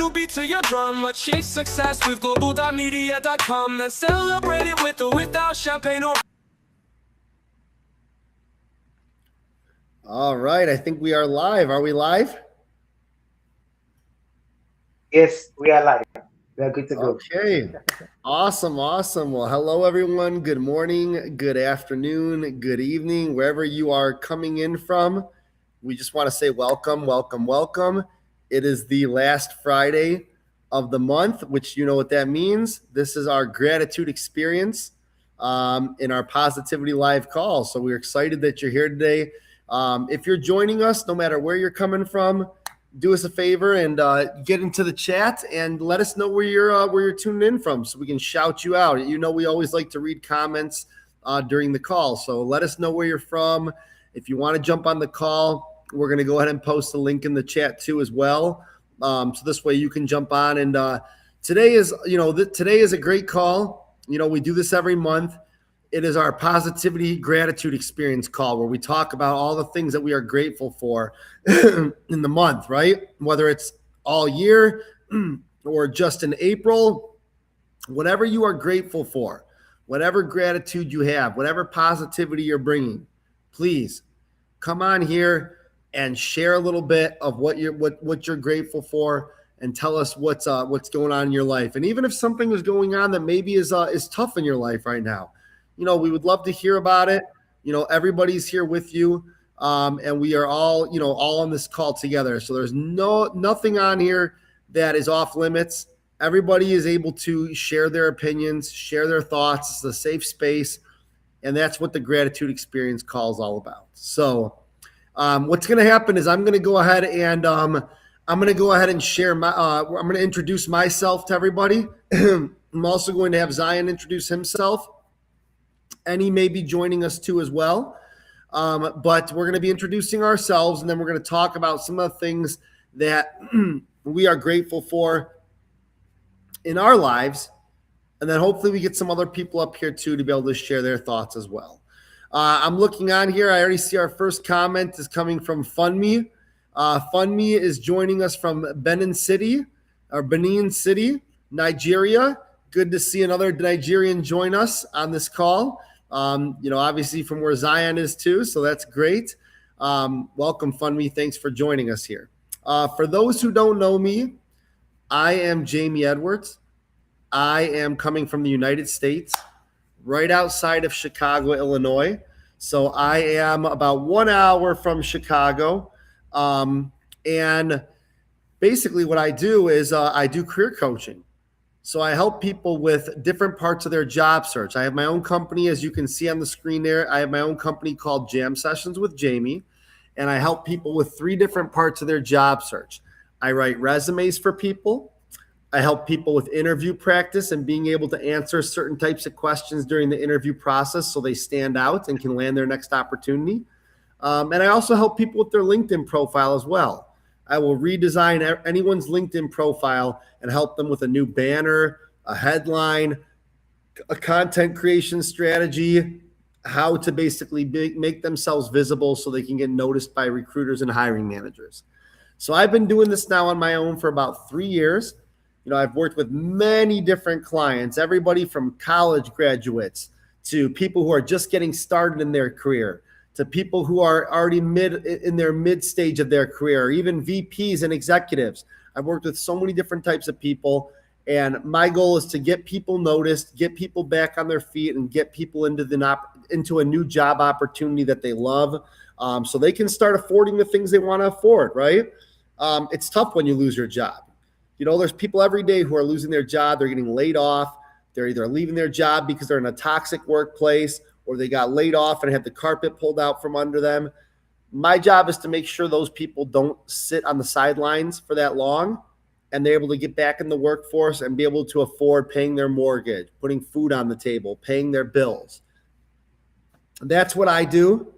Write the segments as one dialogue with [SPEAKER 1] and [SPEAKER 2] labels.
[SPEAKER 1] new beat to your drum. Let's chase success with Global.Media.com. Then celebrate it with or without champagne or...
[SPEAKER 2] All right, I think we are live. Are we live?
[SPEAKER 3] Yes, we are live. We are good to go.
[SPEAKER 2] Okay. Awesome. Well, hello, everyone. Good morning, good afternoon, good evening, wherever you are coming in from. We just want to say welcome. It is the last Friday of the month, which you know what that means. This is our gratitude experience in our Positivity Live call. So we're excited that you're here today. If you're joining us, no matter where you're coming from, do us a favor and get into the chat and let us know where you're tuning in from so we can shout you out. You know, we always like to read comments during the call. So let us know where you're from. If you want to jump on the call, we're going to go ahead and post a link in the chat too as well. So this way you can jump on. And today is a great call. You know, we do this every month. It is our positivity gratitude experience call where we talk about all the things that we are grateful for in the month, right? Whether it's all year or just in April, whatever you are grateful for, whatever gratitude you have, whatever positivity you're bringing, please come on here and share a little bit of what you're grateful for and tell us what's going on in your life. And even if something is going on that maybe is tough in your life right now, you know, we would love to hear about it. You know, everybody's here with you. And we are all on this call together. So there's nothing on here that is off limits. Everybody is able to share their opinions, share their thoughts. It's a safe space. And that's what the gratitude experience call is all about. So what's going to happen is I'm going to go ahead and share I'm going to introduce myself to everybody. I'm also going to have Zion introduce himself. And he may be joining us too as well. But we're going to be introducing ourselves, and then we're going to talk about some of the things that we are grateful for in our lives. And then hopefully we get some other people up here too to be able to share their thoughts as well. I'm looking on here. I already see our first comment is coming from Funmi. Funmi is joining us from Benin City, Nigeria. Good to see another Nigerian join us on this call. Obviously from where Zion is too, so that's great. Welcome, Funmi. Thanks for joining us here. For those who don't know me, I am Jamie Edwards. I am coming from the United States, right outside of Chicago, Illinois. So I am about 1 hour from Chicago. And basically what I do is I do career coaching. So I help people with different parts of their job search. I have my own company, as you can see on the screen there. I have my own company called Jam Sessions with Jamie, and I help people with 3 different parts of their job search. I write resumes for people. I help people with interview practice and being able to answer certain types of questions during the interview process so they stand out and can land their next opportunity. And I also help people with their LinkedIn profile as well. I will redesign anyone's LinkedIn profile and help them with a new banner, a headline, a content creation strategy, how to basically make themselves visible so they can get noticed by recruiters and hiring managers. So I've been doing this now on my own for about 3 years. You know, I've worked with many different clients, everybody from college graduates to people who are just getting started in their career, to people who are already in their mid stage of their career, or even VPs and executives. I've worked with so many different types of people, and my goal is to get people noticed, get people back on their feet, and get people into a new job opportunity that they love, so they can start affording the things they want to afford, right? It's tough when you lose your job. You know, there's people every day who are losing their job. They're getting laid off. They're either leaving their job because they're in a toxic workplace, or they got laid off and had the carpet pulled out from under them. My job is to make sure those people don't sit on the sidelines for that long, and they're able to get back in the workforce and be able to afford paying their mortgage, putting food on the table, paying their bills. That's what I do.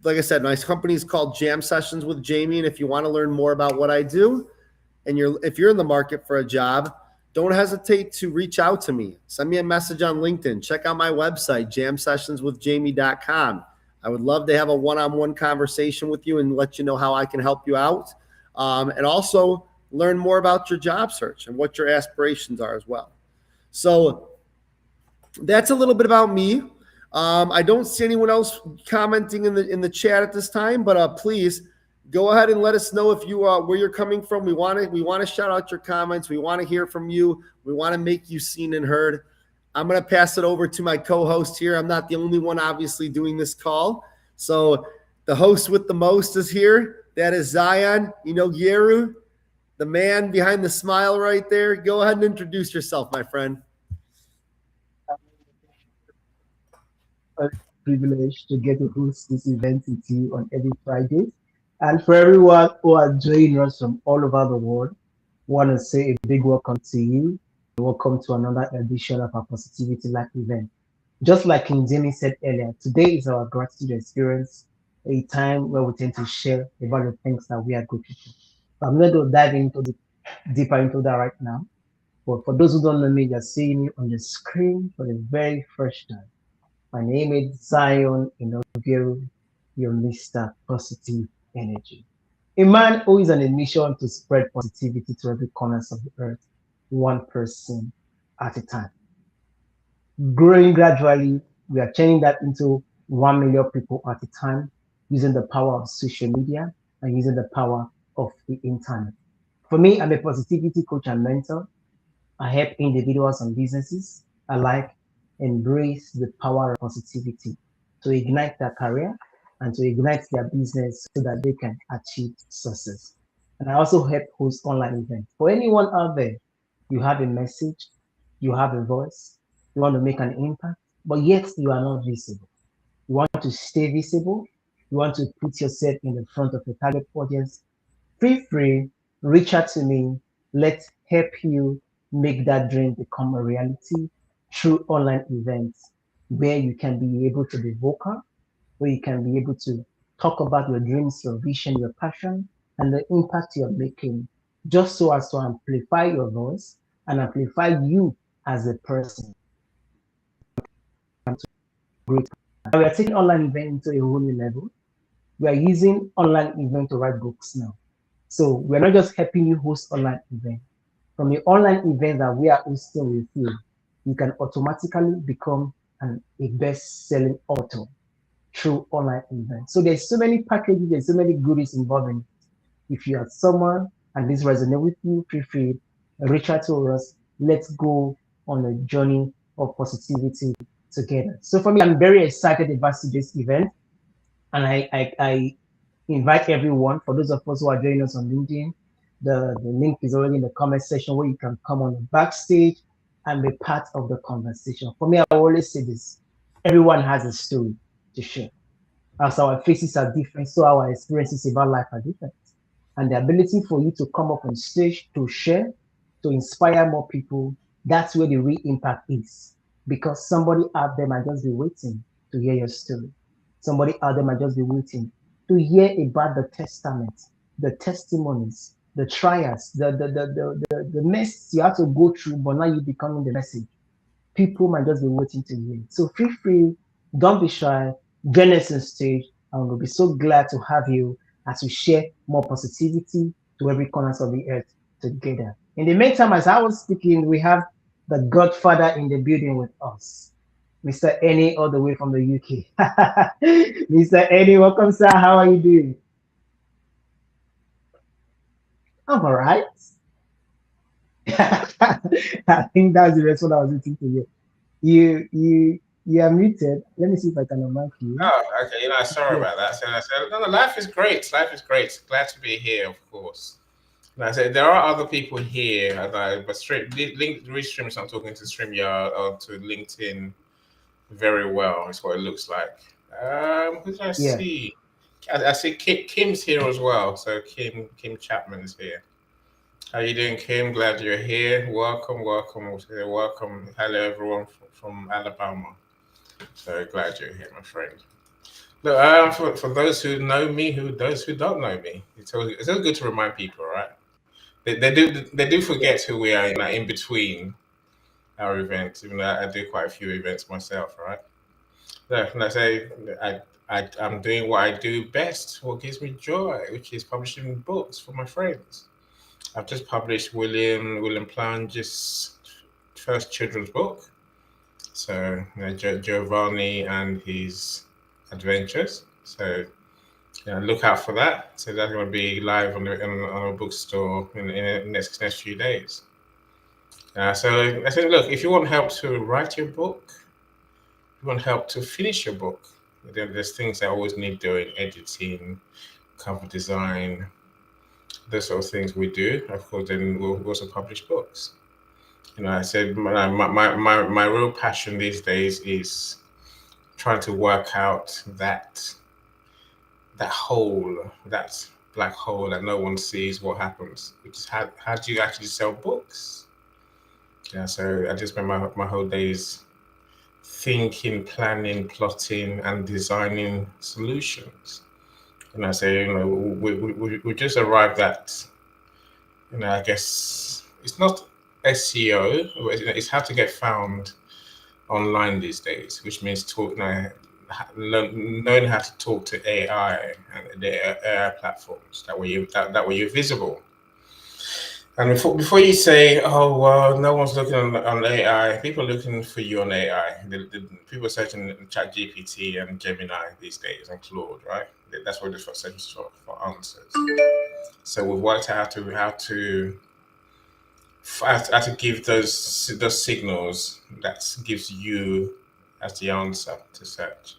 [SPEAKER 2] Like I said, my company is called Jam Sessions with Jamie, and if you want to learn more about what I do, and if you're in the market for a job, don't hesitate to reach out to me. Send me a message on LinkedIn. Check out my website, jamsessionswithjamie.com. I would love to have a one-on-one conversation with you and let you know how I can help you out. And also learn more about your job search and what your aspirations are as well. So that's a little bit about me. I don't see anyone else commenting in the chat at this time, but please go ahead and let us know if you where you're coming from. We want to shout out your comments. We want to hear from you. We want to make you seen and heard. I'm going to pass it over to my co-host here. I'm not the only one, obviously, doing this call. So the host with the most is here. That is Zion Inogieru, the man behind the smile right there. Go ahead and introduce yourself, my friend.
[SPEAKER 3] A privilege to get to host this event with you on every Friday. And for everyone who are joining us from all over the world, want to say a big welcome to you. Welcome to another edition of our Positivity Life event. Just like King Jamie said earlier, today is our gratitude experience, a time where we tend to share about the things that we are grateful for. So I'm going to dive deeper into that right now. But for those who don't know me, you're seeing me on the screen for the very first time. My name is Zion Inaugural, your Mr. Positive Energy. A man who is on a mission to spread positivity to every corner of the earth, one person at a time. Growing gradually, we are turning that into 1 million people at a time using the power of social media and using the power of the internet. For me, I'm a positivity coach and mentor. I help individuals and businesses alike embrace the power of positivity to ignite their career and to ignite their business so that they can achieve success. And I also help host online events. For anyone out there, you have a message, you have a voice, you want to make an impact, but yet you are not visible. You want to stay visible, you want to put yourself in the front of a target audience. Feel free, reach out to me. Let's help you make that dream become a reality through online events where you can be able to be vocal, where you can be able to talk about your dreams, your vision, your passion, and the impact you're making, just so as to amplify your voice and amplify you as a person. Great. And we are taking online events to a whole new level. We are using online events to write books now. So we're not just helping you host online events. From the online event that we are hosting with you, you can automatically become a best-selling author through online events. So there's so many packages, there's so many goodies involved in it. If you are someone and this resonates with you, feel free, reach out to us. Let's go on a journey of positivity together. So for me, I'm very excited about today's event. And I invite everyone, for those of us who are joining us on LinkedIn, the link is already in the comment section where you can come on the backstage and be part of the conversation. For me, I always say this, everyone has a story to share. As our faces are different, so our experiences about life are different. And the ability for you to come up on stage to share, to inspire more people, that's where the real impact is. Because somebody out there might just be waiting to hear your story. Somebody out there might just be waiting to hear about the testament, the testimonies, the trials, the mess you have to go through, but now you're becoming the message. People might just be waiting to hear. So feel free, don't be shy, join us on stage, and we'll be so glad to have you as we share more positivity to every corner of the earth together. In the meantime, as I was speaking, we have the Godfather in the building with us, Mr. Annie, all the way from the UK. Mr. Annie, welcome, sir. How are you doing? I'm all right. I think that's the response I was waiting to hear. You are muted. Let me see if I can unmic you.
[SPEAKER 4] Oh, okay. Sorry
[SPEAKER 3] Yeah,
[SPEAKER 4] about that. So I said, no, life is great. Life is great. Glad to be here, of course. And I said, there are other people here, but Restream is not talking to StreamYard or to LinkedIn very well. Is what it looks like. Who did I
[SPEAKER 3] yeah.
[SPEAKER 4] see? I see Kim's here as well. So Kim Chapman is here. How you doing, Kim? Glad you're here. Welcome, welcome, welcome. Hello, everyone from Alabama. So glad you're here, my friend. Look, for those who know me, those who don't know me, it's always good to remind people, right? They do
[SPEAKER 3] Yeah.
[SPEAKER 4] forget who we are in between our events, even though I do quite a few events myself, right? So, and I say I'm doing what I do best, what gives me joy, which is publishing books for my friends. I've just published William Plange's first children's book. So Giovanni and his adventures. So look out for that. So that's going to be live on a bookstore in the next few days. So I think, look, if you want help to write your book, if you want help to finish your book, there's things that always need doing: editing, cover design, those sort of things we do. Of course, then we'll also publish books. I said my real passion these days is trying to work out that hole, that black hole that no one sees what happens, which is how do you actually sell books? So I just spend my whole days thinking, planning, plotting, and designing solutions. And I say, we just arrived at, I guess it's not SEO, it's how to get found online these days, which means knowing how to talk to AI and the AI platforms. That way you're visible. And before you say, oh, well, no one's looking on AI, people are looking for you on AI. People are searching ChatGPT and Gemini these days and Claude, right? That's what they're searching for answers. So we've worked out how to give those signals that gives you as the answer to search.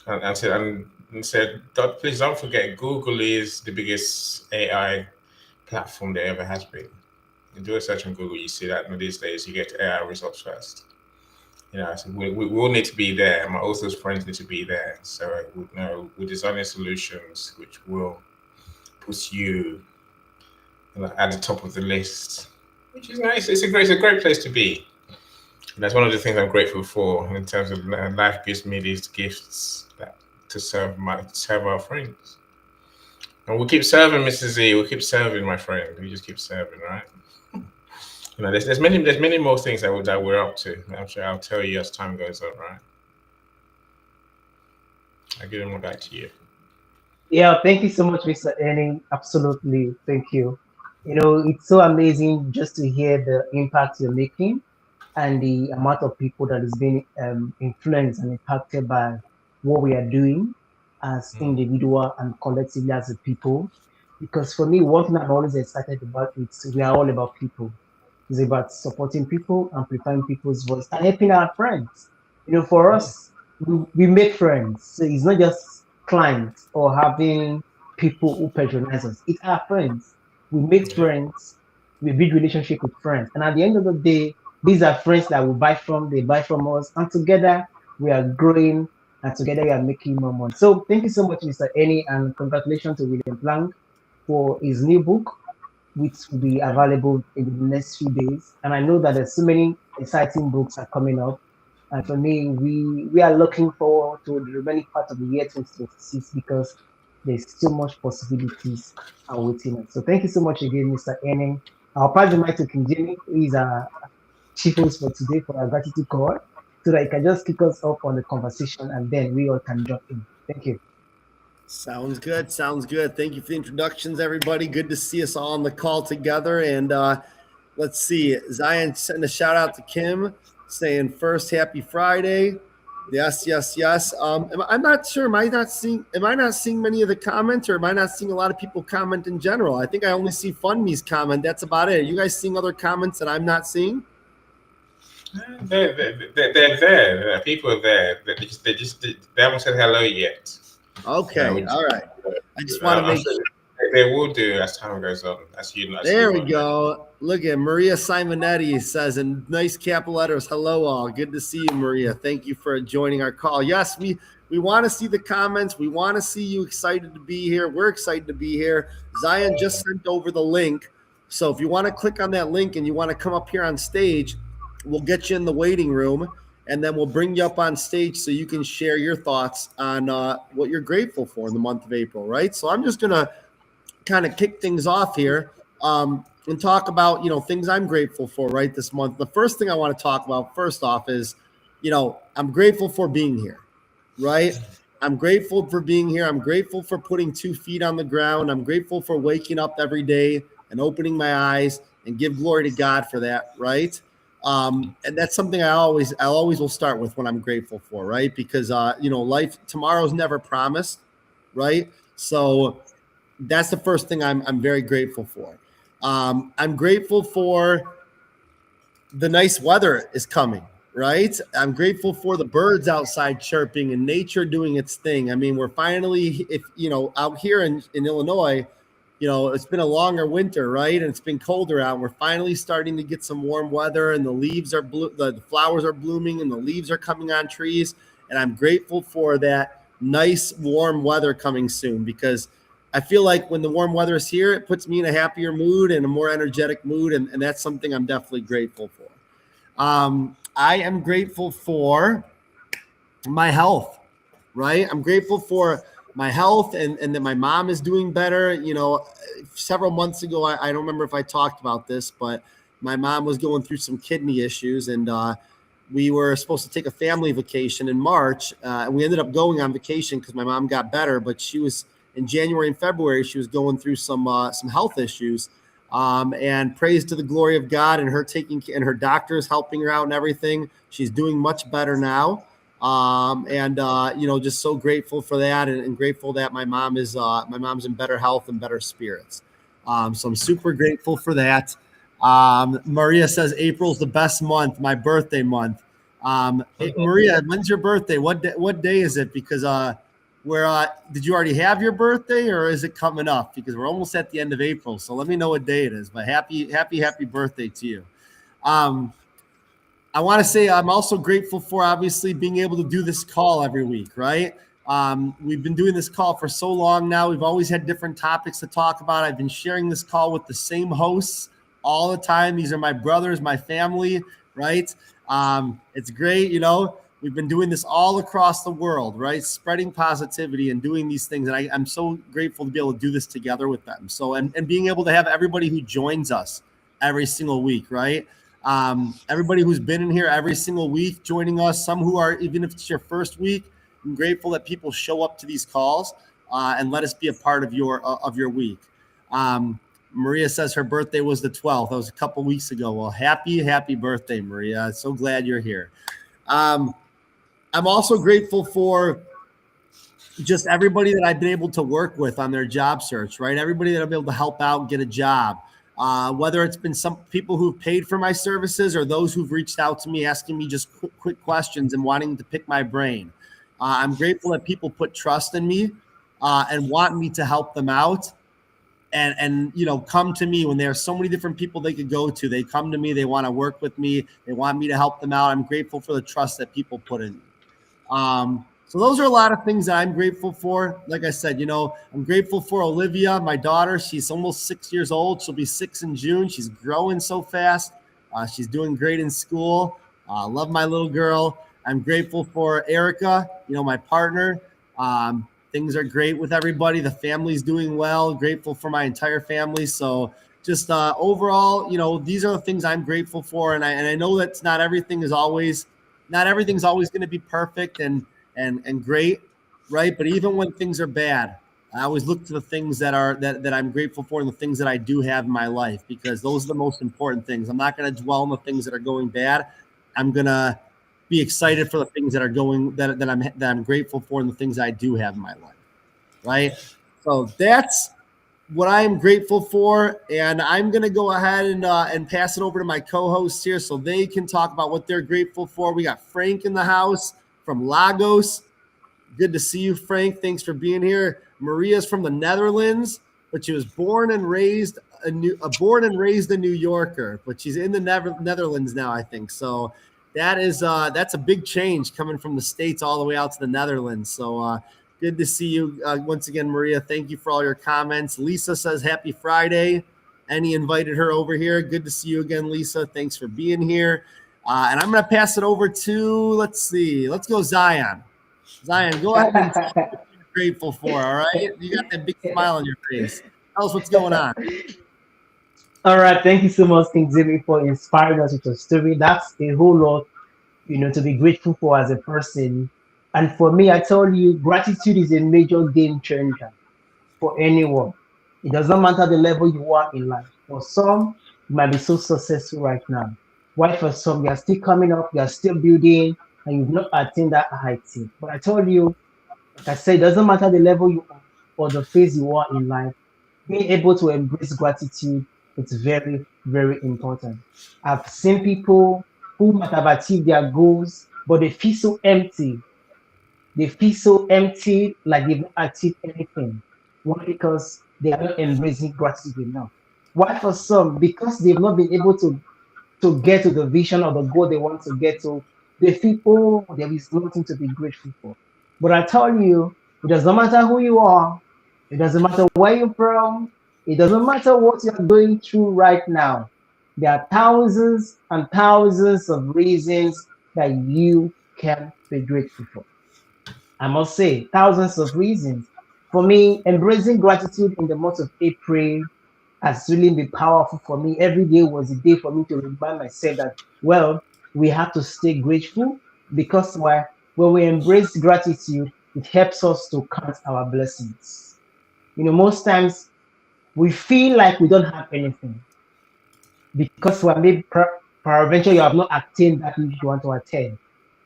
[SPEAKER 4] And said, please don't forget, Google is the biggest AI platform there ever has been. You do a search on Google, you see that these days you get AI results first. So we all need to be there. My author's friends need to be there. So we're designing solutions which will put you at the top of the list, which is nice. It's a great place to be. And that's one of the things I'm grateful for in terms of life gives me these gifts to serve our friends. And we'll keep serving, Mr. Z. We'll keep serving, my friend. We just keep serving, right? There's many more things that we're up to. I'm sure I'll tell you as time goes on, right? I'll give them back to you.
[SPEAKER 3] Yeah, thank you so much, Mr. Erning. Absolutely, thank you. It's so amazing just to hear the impact you're making and the amount of people that is being influenced and impacted by what we are doing as individual and collectively as a people. Because for me, one thing I'm always excited about is we are all about people. It's about supporting people, amplifying people's voice, and helping our friends. For us, we make friends. So it's not just clients or having people who patronize us. It's our friends. We make friends. We build relationship with friends. And at the end of the day, these are friends that we buy from, they buy from us, and together we are growing and together we are making more money. So thank you so much, Mr. Eni, and congratulations to William Plank for his new book, which will be available in the next few days. And I know that there's so many exciting books are coming up. And for me, we are looking forward to the remaining part of the year 2026 because there's so much possibilities awaiting us. So thank you so much again, Mr. Enning. I'll pass the mic to King Jimmy, who is our chief host for today for our gratitude call, so that he can just kick us off on the conversation and then we all can jump in. Thank you.
[SPEAKER 2] Sounds good. Thank you for the introductions, everybody. Good to see us all on the call together. And let's see. Zion sending a shout out to Kim, saying first happy Friday. Yes. I'm not sure. Am I not seeing many of the comments, or am I not seeing a lot of people comment in general? I think I only see Funme's comment. That's about it. Are you guys seeing other comments that I'm not seeing?
[SPEAKER 4] They're there. People are there. They haven't said hello yet.
[SPEAKER 2] Okay. All right. I just want to make sure.
[SPEAKER 4] They will do as time goes on.
[SPEAKER 2] There we go. Look at Maria Simonetti says in nice capital letters, hello all. Good to see you, Maria. Thank you for joining our call. Yes, we want to see the comments. We want to see you excited to be here. We're excited to be here. Zion just sent over the link. So if you want to click on that link and you want to come up here on stage, we'll get you in the waiting room, and then we'll bring you up on stage so you can share your thoughts on what you're grateful for in the month of April, right? So I'm just going to kind of kick things off here and talk about, things I'm grateful for right this month. The first thing I want to talk about first off is, I'm grateful for being here, right? I'm grateful for being here. I'm grateful for putting 2 feet on the ground. I'm grateful for waking up every day and opening my eyes and give glory to God for that, right? And that's something I always will start with when I'm grateful for, right? Because life tomorrow's never promised, right? So that's the first thing I'm very grateful for. I'm grateful for the nice weather is coming, right? I'm grateful for the birds outside chirping and nature doing its thing. I mean, we're finally, if out here in Illinois, it's been a longer winter, right? And it's been colder out. We're finally starting to get some warm weather, and the leaves are the flowers are blooming, and the leaves are coming on trees. And I'm grateful for that nice warm weather coming soon, because I feel like when the warm weather is here, it puts me in a happier mood and a more energetic mood, and that's something I'm definitely grateful for. I am grateful for my health, right? I'm grateful for my health and that my mom is doing better. Several months ago, I don't remember if I talked about this, but my mom was going through some kidney issues, and we were supposed to take a family vacation in March. And we ended up going on vacation because my mom got better, but she was in January and February, she was going through some health issues. And praise to the glory of God and her and her doctors helping her out and everything. She's doing much better now. Just so grateful for that, and grateful that my mom's in better health and better spirits. So I'm super grateful for that. Maria says April's the best month, my birthday month. Maria, when's your birthday? What day is it? Because did you already have your birthday, or is it coming up? Because we're almost at the end of April. So let me know what day it is. But happy birthday to you. I want to say I'm also grateful for obviously being able to do this call every week, right? We've been doing this call for so long now. We've always had different topics to talk about. I've been sharing this call with the same hosts all the time. These are my brothers, my family, right? It's great, We've been doing this all across the world, right? Spreading positivity and doing these things. And I'm so grateful to be able to do this together with them. So, and being able to have everybody who joins us every single week, right? Everybody who's been in here every single week joining us, some who are, even if it's your first week, I'm grateful that people show up to these calls and let us be a part of your week. Maria says her birthday was the 12th. That was a couple weeks ago. Well, happy birthday, Maria. So glad you're here. I'm also grateful for just everybody that I've been able to work with on their job search, right? Everybody that I've been able to help out get a job. Whether it's been some people who've paid for my services or those who've reached out to me asking me just quick questions and wanting to pick my brain. I'm grateful that people put trust in me and want me to help them out. And come to me when there are so many different people they could go to. They come to me, they want to work with me, they want me to help them out. I'm grateful for the trust that people put in me. So those are a lot of things that I'm grateful for. Like I said, I'm grateful for Olivia, my daughter. She's almost 6 years old. She'll be 6 in June. She's growing so fast. She's doing great in school. Love my little girl. I'm grateful for Erica, my partner. Things are great with everybody. The family's doing well. Grateful for my entire family. So just overall, these are the things I'm grateful for. And I know that not everything's always going to be perfect and great, right? But even when things are bad, I always look to the things that I'm grateful for and the things that I do have in my life, because those are the most important things. I'm not going to dwell on the things that are going bad. I'm going to be excited for the things that are going that I'm grateful for and the things I do have in my life, right? So that's what I'm grateful for, and I'm going to go ahead and pass it over to my co-hosts here so they can talk about what they're grateful for. We got Frank in the house from Lagos. Good to see you, Frank. Thanks for being here. Maria's from the Netherlands, but she was born and raised a New Yorker, but she's in the Netherlands now, I think. So that's a big change coming from the States all the way out to the Netherlands. So good to see you once again, Maria. Thank you for all your comments. Lisa says happy Friday. Annie invited her over here. Good to see you again, Lisa. Thanks for being here. And I'm going to pass it over to, let's go Zion. Zion, go ahead and tell us what you're grateful for, all right? You got that big smile on your face. Tell us what's going on.
[SPEAKER 3] All right, thank you so much, King Zimmy, for inspiring us with your story. That's a whole lot, to be grateful for as a person. And for me, I tell you, gratitude is a major game changer for anyone. It does not matter the level you are in life. For some, you might be so successful right now. While for some, you are still coming up, you are still building, and you've not attained that height yet. But I told you, like I said, it doesn't matter the level you are or the phase you are in life. Being able to embrace gratitude, it's very, very important. I've seen people who might have achieved their goals, but they feel so empty. They feel so empty, like they've not achieved anything. Why? Because they are not embracing gratitude enough. Why? For some, because they've not been able to get to the vision or the goal they want to get to, they feel, oh, there is nothing to be grateful for. But I tell you, it doesn't matter who you are, it doesn't matter where you're from, it doesn't matter what you're going through right now. There are thousands and thousands of reasons that you can be grateful for. I must say, thousands of reasons. For me, embracing gratitude in the month of April has really been powerful for me. Every day was a day for me to remind myself that, well, we have to stay grateful because when we embrace gratitude, it helps us to count our blessings. Most times we feel like we don't have anything because well, maybe peradventure you have not attained that which you want to attain.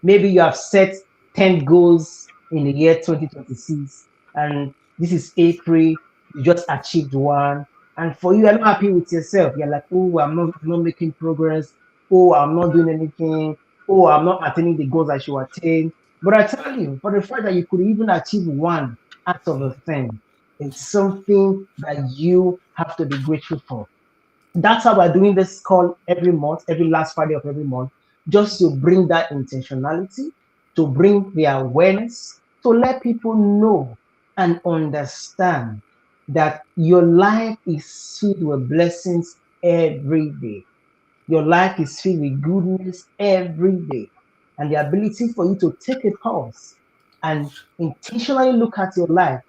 [SPEAKER 3] Maybe you have set 10 goals in the year 2026, and this is April, you just achieved one. And for you, you're not happy with yourself. You're like, oh, I'm not making progress. Oh, I'm not doing anything. Oh, I'm not attaining the goals I should attain. But I tell you, for the fact that you could even achieve one out of a thing, it's something that you have to be grateful for. That's how we're doing this call every month, every last Friday of every month, just to bring that intentionality, to bring the awareness, to let people know and understand that your life is filled with blessings every day. Your life is filled with goodness every day. And the ability for you to take a pause and intentionally look at your life,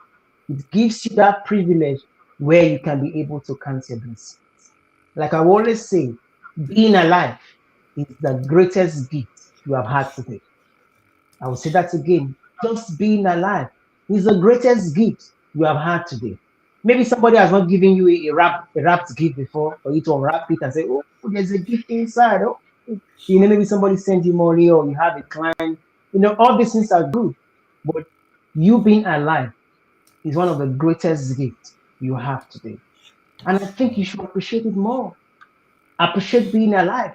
[SPEAKER 3] it gives you that privilege where you can be able to count your blessings. Like I always say, being alive is the greatest gift you have had today. I will say that again. Just being alive is the greatest gift you have had today. Maybe somebody has not given you a wrapped gift before for you to unwrap it and say, oh, there's a gift inside. Oh, maybe somebody sent you money or you have a client. All these things are good. But you being alive is one of the greatest gifts you have today. And I think you should appreciate it more. Appreciate being alive.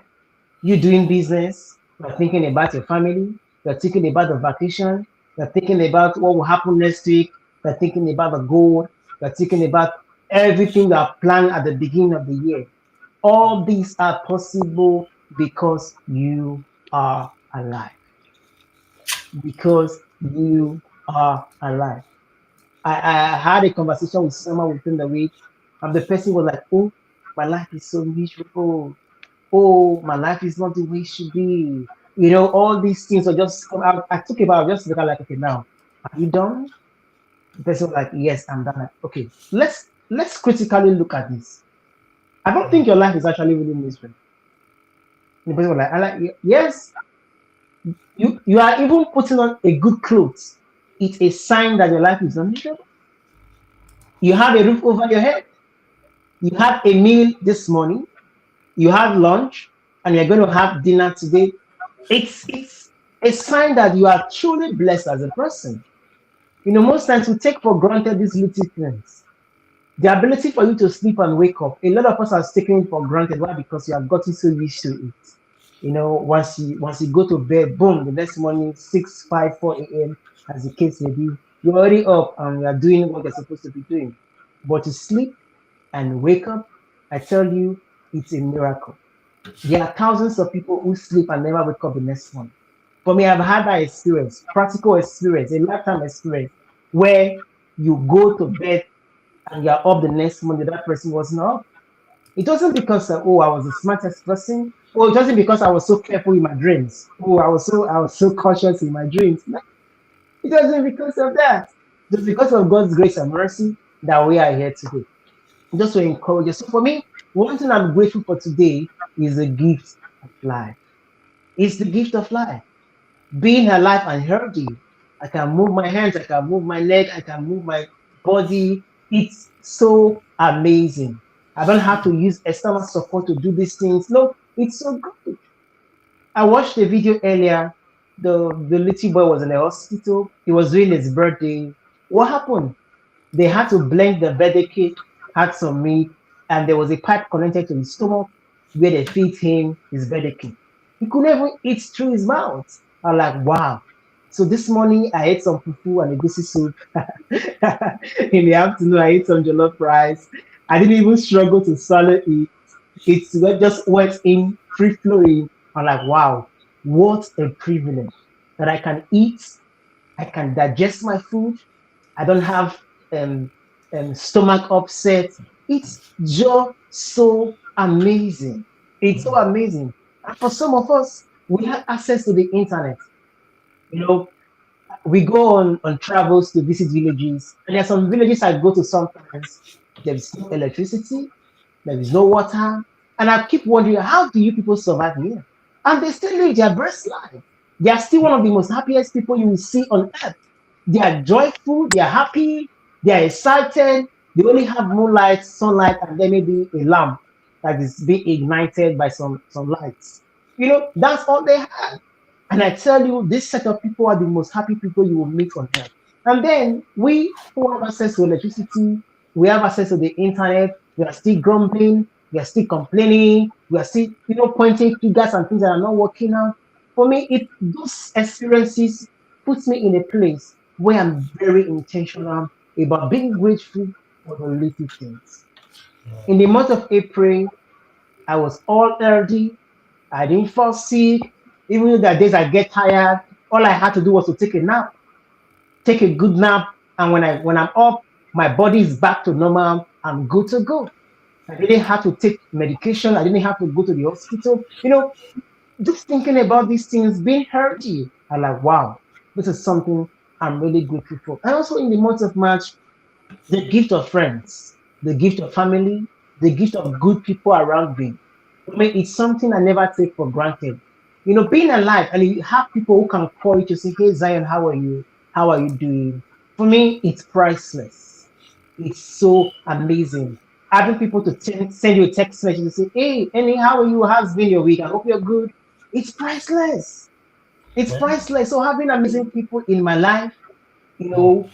[SPEAKER 3] You doing business, you're thinking about your family, you're thinking about the vacation, you're thinking about what will happen next week, you're thinking about the goal, you're thinking about everything you have planned at the beginning of the year. All these are possible because you are alive. Because you are alive. I had a conversation with someone within the week, and the person was like, oh, my life is so miserable. Oh, my life is not the way it should be. All these things are just come out. I took about just look at like, okay, now, are you done? The person was like, yes, I'm done. Like, okay, let's critically look at this. I don't think your life is actually really miserable. The person was like, I like, yes, you are even putting on a good clothes. It's a sign that your life is not miserable. You have a roof over your head. You had a meal this morning. You had lunch, and you're going to have dinner today. It's a sign that you are truly blessed as a person. Most times we take for granted these little things. The ability for you to sleep and wake up, a lot of us are taking it for granted. Why? Because you have gotten so used to it. Once you go to bed, boom, the next morning, 6, 5, 4 a.m., as the case may be, you're already up and you're doing what you're supposed to be doing. But to sleep and wake up, I tell you, it's a miracle. There are thousands of people who sleep and never wake up the next morning. For me, I've had that experience, practical experience, a lifetime experience, where you go to bed and you're up the next morning, that person was not up. It wasn't because I was the smartest person, or it wasn't because I was so careful in my dreams. Oh, I was so cautious in my dreams. No, it wasn't because of that. It was because of God's grace and mercy that we are here today. Just to encourage you. So for me, one thing I'm grateful for today is the gift of life. It's the gift of life. Being alive and healthy. I can move my hands, I can move my leg, I can move my body. It's so amazing. I don't have to use external support to do these things. No, it's so good. I watched the video earlier. The little boy was in the hospital. He was doing his birthday. What happened? They had to blend the birthday cake, had some meat, and there was a pipe connected to his stomach where they feed him his birthday cake. He couldn't even eat through his mouth. I'm like, wow. So this morning I ate some fufu and a goosey soup. In the afternoon I ate some jollof rice. I didn't even struggle to swallow it. Just went in free flowing. I'm like, wow, what a privilege that I can eat, I can digest my food, I don't have um, stomach upset. It's just so amazing. It's so amazing. And for some of us, we have access to the internet. You know, we go on travels to visit villages, and there are some villages I go to sometimes. There is no electricity, there is no water, and I keep wondering, how do you people survive here? And they still live their best life. They are still one of the most happiest people you will see on earth. They are joyful, they are happy, they are excited. They only have moonlight, sunlight, and then maybe a lamp that is being ignited by some lights. That's all they have. And I tell you, this set of people are the most happy people you will meet on earth. And then we who have access to electricity, we have access to the internet, we are still grumbling, we are still complaining, we are still, pointing fingers and things that are not working out. For me, those experiences puts me in a place where I'm very intentional about being grateful for the little things. In the month of April, I was all healthy. I didn't fall sick. Even though there are days I get tired, all I had to do was to take a nap, take a good nap, and when I'm up, my body is back to normal. I'm good to go. I didn't have to take medication. I didn't have to go to the hospital. Just thinking about these things, being healthy, I'm like, wow, this is something I'm really grateful for. And also in the month of March, the gift of friends, the gift of family, the gift of good people around me. I mean, it's something I never take for granted. Being alive and you have people who can call you to say, "Hey, Zion, how are you? How are you doing?" For me, it's priceless. It's so amazing. Having people to send you a text message to say, "Hey, Annie, how are you? How's been your week? I hope you're good." It's priceless. It's
[SPEAKER 4] Yeah.
[SPEAKER 3] priceless. So having amazing people in my life, who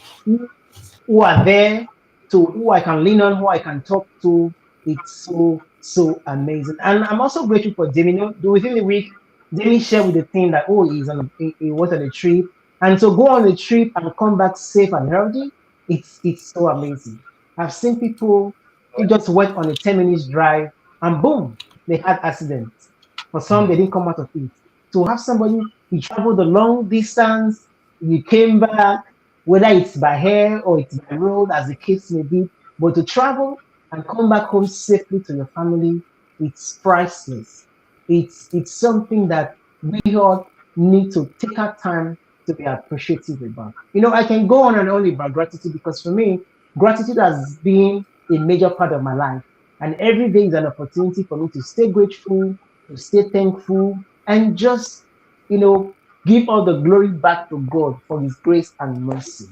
[SPEAKER 3] who are there to who I can lean on, who I can talk to. It's so amazing. And I'm also grateful for Jamie. Within the week, Jamie shared with the team that he was on a trip. And so go on a trip and come back safe and healthy. It's so amazing. I've seen people who just went on a 10 minutes drive and boom, they had accidents. For some, they didn't come out of it. To have somebody, he traveled a long distance, you came back, whether it's by air or it's by road, as the case may be. But to travel and come back home safely to your family, it's priceless. It's something that we all need to take our time to be appreciative about. I can go on and on about gratitude because for me, gratitude has been a major part of my life. And every day is an opportunity for me to stay grateful, to stay thankful, and just, you know, give all the glory back to God for His grace and mercy.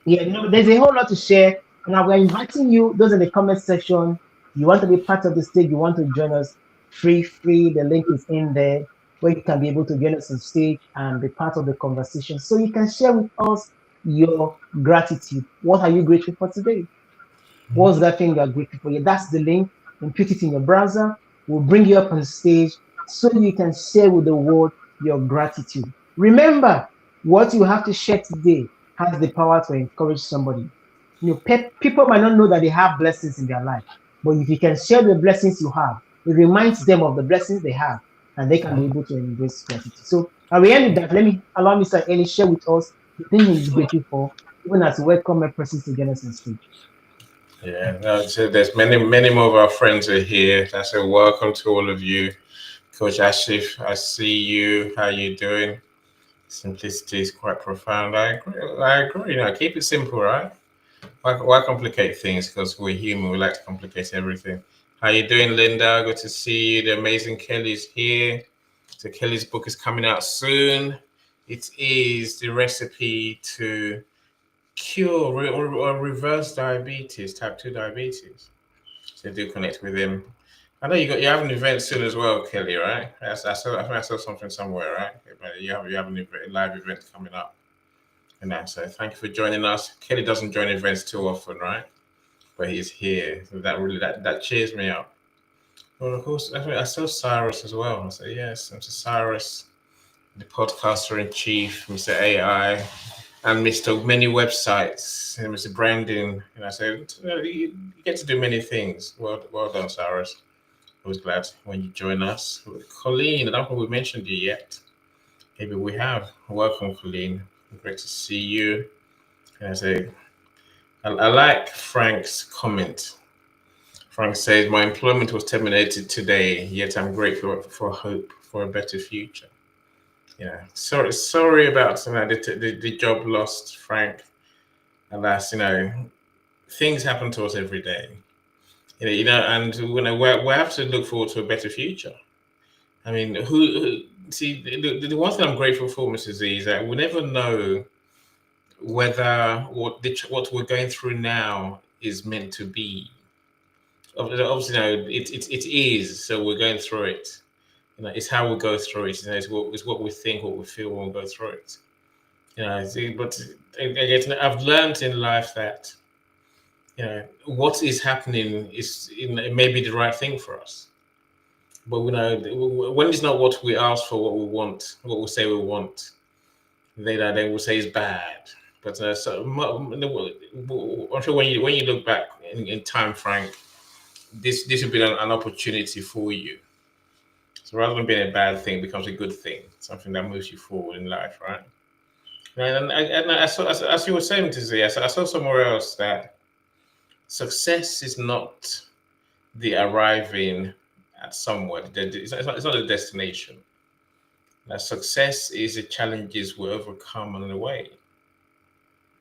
[SPEAKER 3] Yeah, there's a whole lot to share. And we're inviting you, those in the comment section. You want to be part of the stage, you want to join us, free. The link is in there where you can be able to join us on stage and be part of the conversation. So you can share with us your gratitude. What are you grateful for today? What's that thing you're grateful for? Yeah, that's the link. And put it in your browser. We'll bring you up on stage so you can share with the world your gratitude. Remember, what you have to share today has the power to encourage somebody. People might not know that they have blessings in their life, but if you can share the blessings you have, it reminds them of the blessings they have, and they can be able to embrace gratitude. So, at the end of that, let me allow Mr. Ellie share with us the thing he's grateful for, even as we welcome my persons to join us on stage.
[SPEAKER 4] Yeah, no, so there's many more of our friends are here. I say welcome to all of you. Coach Ashif, I see you. How you doing? Simplicity is quite profound. I agree. I agree. Keep it simple, right? Why complicate things? Because we're human. We like to complicate everything. How you doing, Linda? Good to see you. The amazing Kelly's here. So Kelly's book is coming out soon. It is the recipe to cure or reverse diabetes, type 2 diabetes. So do connect with him. I know you have an event soon as well, Kelly, right? I saw, I think I saw something somewhere, right? But you have an event, live event coming up. And so thank you for joining us. Kelly doesn't join events too often, right? But he's here. So that cheers me up. Well, of course, I saw Cyrus as well. I said, yes, Mr. Cyrus, the podcaster in chief, Mr. AI, and Mr. Many Websites, and Mr. Branding. And I said, you get to do many things. Well done, Cyrus. I was glad when you join us. Colleen, I don't think we mentioned you yet. Maybe we have. Welcome, Colleen. Great to see you. And I say, I like Frank's comment. Frank says, my employment was terminated today, yet I'm grateful for hope for a better future. Yeah, sorry about the job lost, Frank. Alas, things happen to us every day. And we have to look forward to a better future. I mean, see, the one thing I'm grateful for, Mrs. Z, is that we never know whether what we're going through now is meant to be. Obviously, it is. So we're going through it. It's how we go through it. It's what we think, what we feel when we go through it. But again, I've learned in life that what is happening it may be the right thing for us. But when it's not what we ask for, what we want, what we say we want, they will say is bad. But I'm sure when you look back in time, Frank, this will be an opportunity for you. So rather than being a bad thing, it becomes a good thing, something that moves you forward in life, right? And I saw, as you were saying to say, I saw somewhere else that success is not the arriving at somewhere. It's not a destination. That success is the challenges we overcome on the way.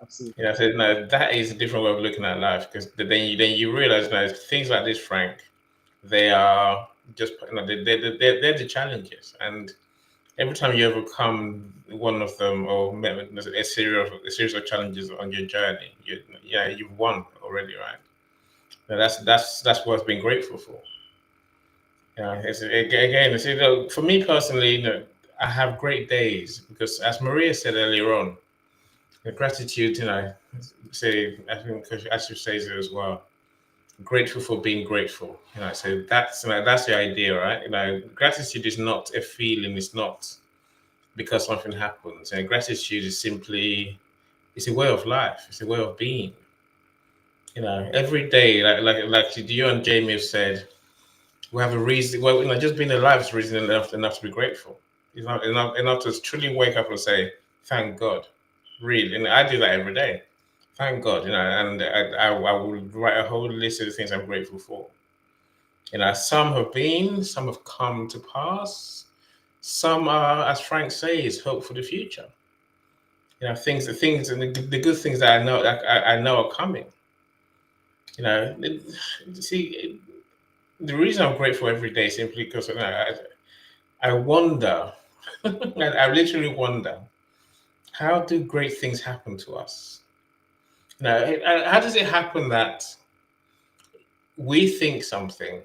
[SPEAKER 3] Absolutely.
[SPEAKER 4] I said, no, that is a different way of looking at life because then you realize that things like this, Frank, they are just they're the challenges, and every time you overcome one of them or a series of challenges on your journey, you've won already, right? Now that's worth being grateful for. Again, for me personally, I have great days because, as Maria said earlier on, the gratitude, say I think as you say it as well, grateful for being grateful. So that's the idea, right? Gratitude is not a feeling. It's not because something happens. And gratitude is simply it's a way of life. It's a way of being. Every day, like you and Jamie have said, we have a reason. Well, just being alive is reason enough to be grateful. It's not enough to truly wake up and say, "Thank God." Really, and I do that every day. Thank God, and I will write a whole list of the things I'm grateful for. Some have been, some have come to pass. Some are, as Frank says, hope for the future. Things and the good things that I know are coming. See, the reason I'm grateful every day is simply because I wonder, I literally wonder, how do great things happen to us? How does it happen that we think something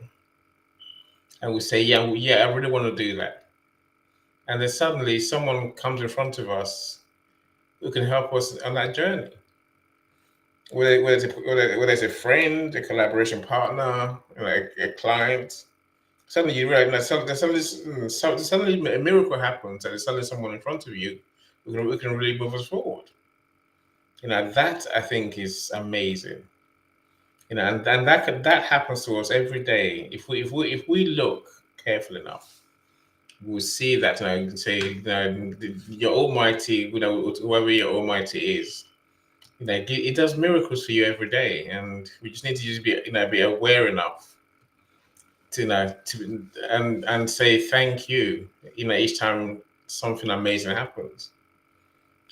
[SPEAKER 4] and we say, yeah, I really want to do that, and then suddenly someone comes in front of us who can help us on that journey. Whether it's a friend, a collaboration partner, a client, suddenly you realize suddenly a miracle happens, and there's suddenly someone in front of you who can really move us forward. That I think is amazing. And that happens to us every day. If we look careful enough, we'll see that. Your Almighty, whoever your Almighty is, it does miracles for you every day, and we just need to just be aware enough to and say thank you. Each time something amazing happens.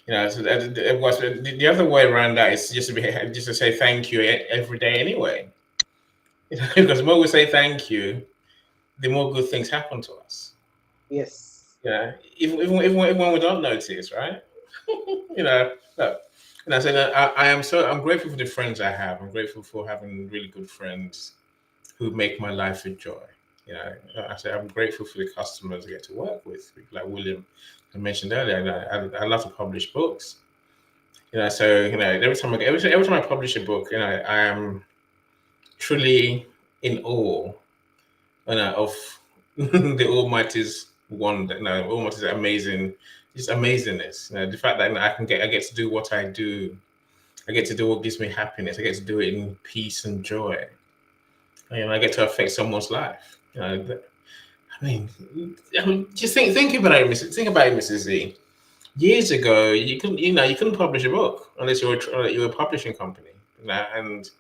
[SPEAKER 4] So the other way around that is just to say thank you every day anyway. Because the more we say thank you, the more good things happen to us.
[SPEAKER 3] Yes.
[SPEAKER 4] Even when we don't notice, right? Look, And I said, I'm grateful for the friends I have. I'm grateful for having really good friends who make my life a joy. You know, I said, I'm grateful for the customers I get to work with, people like William I mentioned earlier. I love to publish books. You know, so you know, every time I publish a book, you know, I am truly in awe, you know, of the Almighty's wonder, you know, Almighty's amazing, just amazingness. You know, the fact that I get to do what I do. I get to do what gives me happiness. I get to do it in peace and joy. And I get to affect someone's life. You know, just think about it, Mrs. Z. Years ago, you couldn't publish a book unless you were a publishing company. You know, and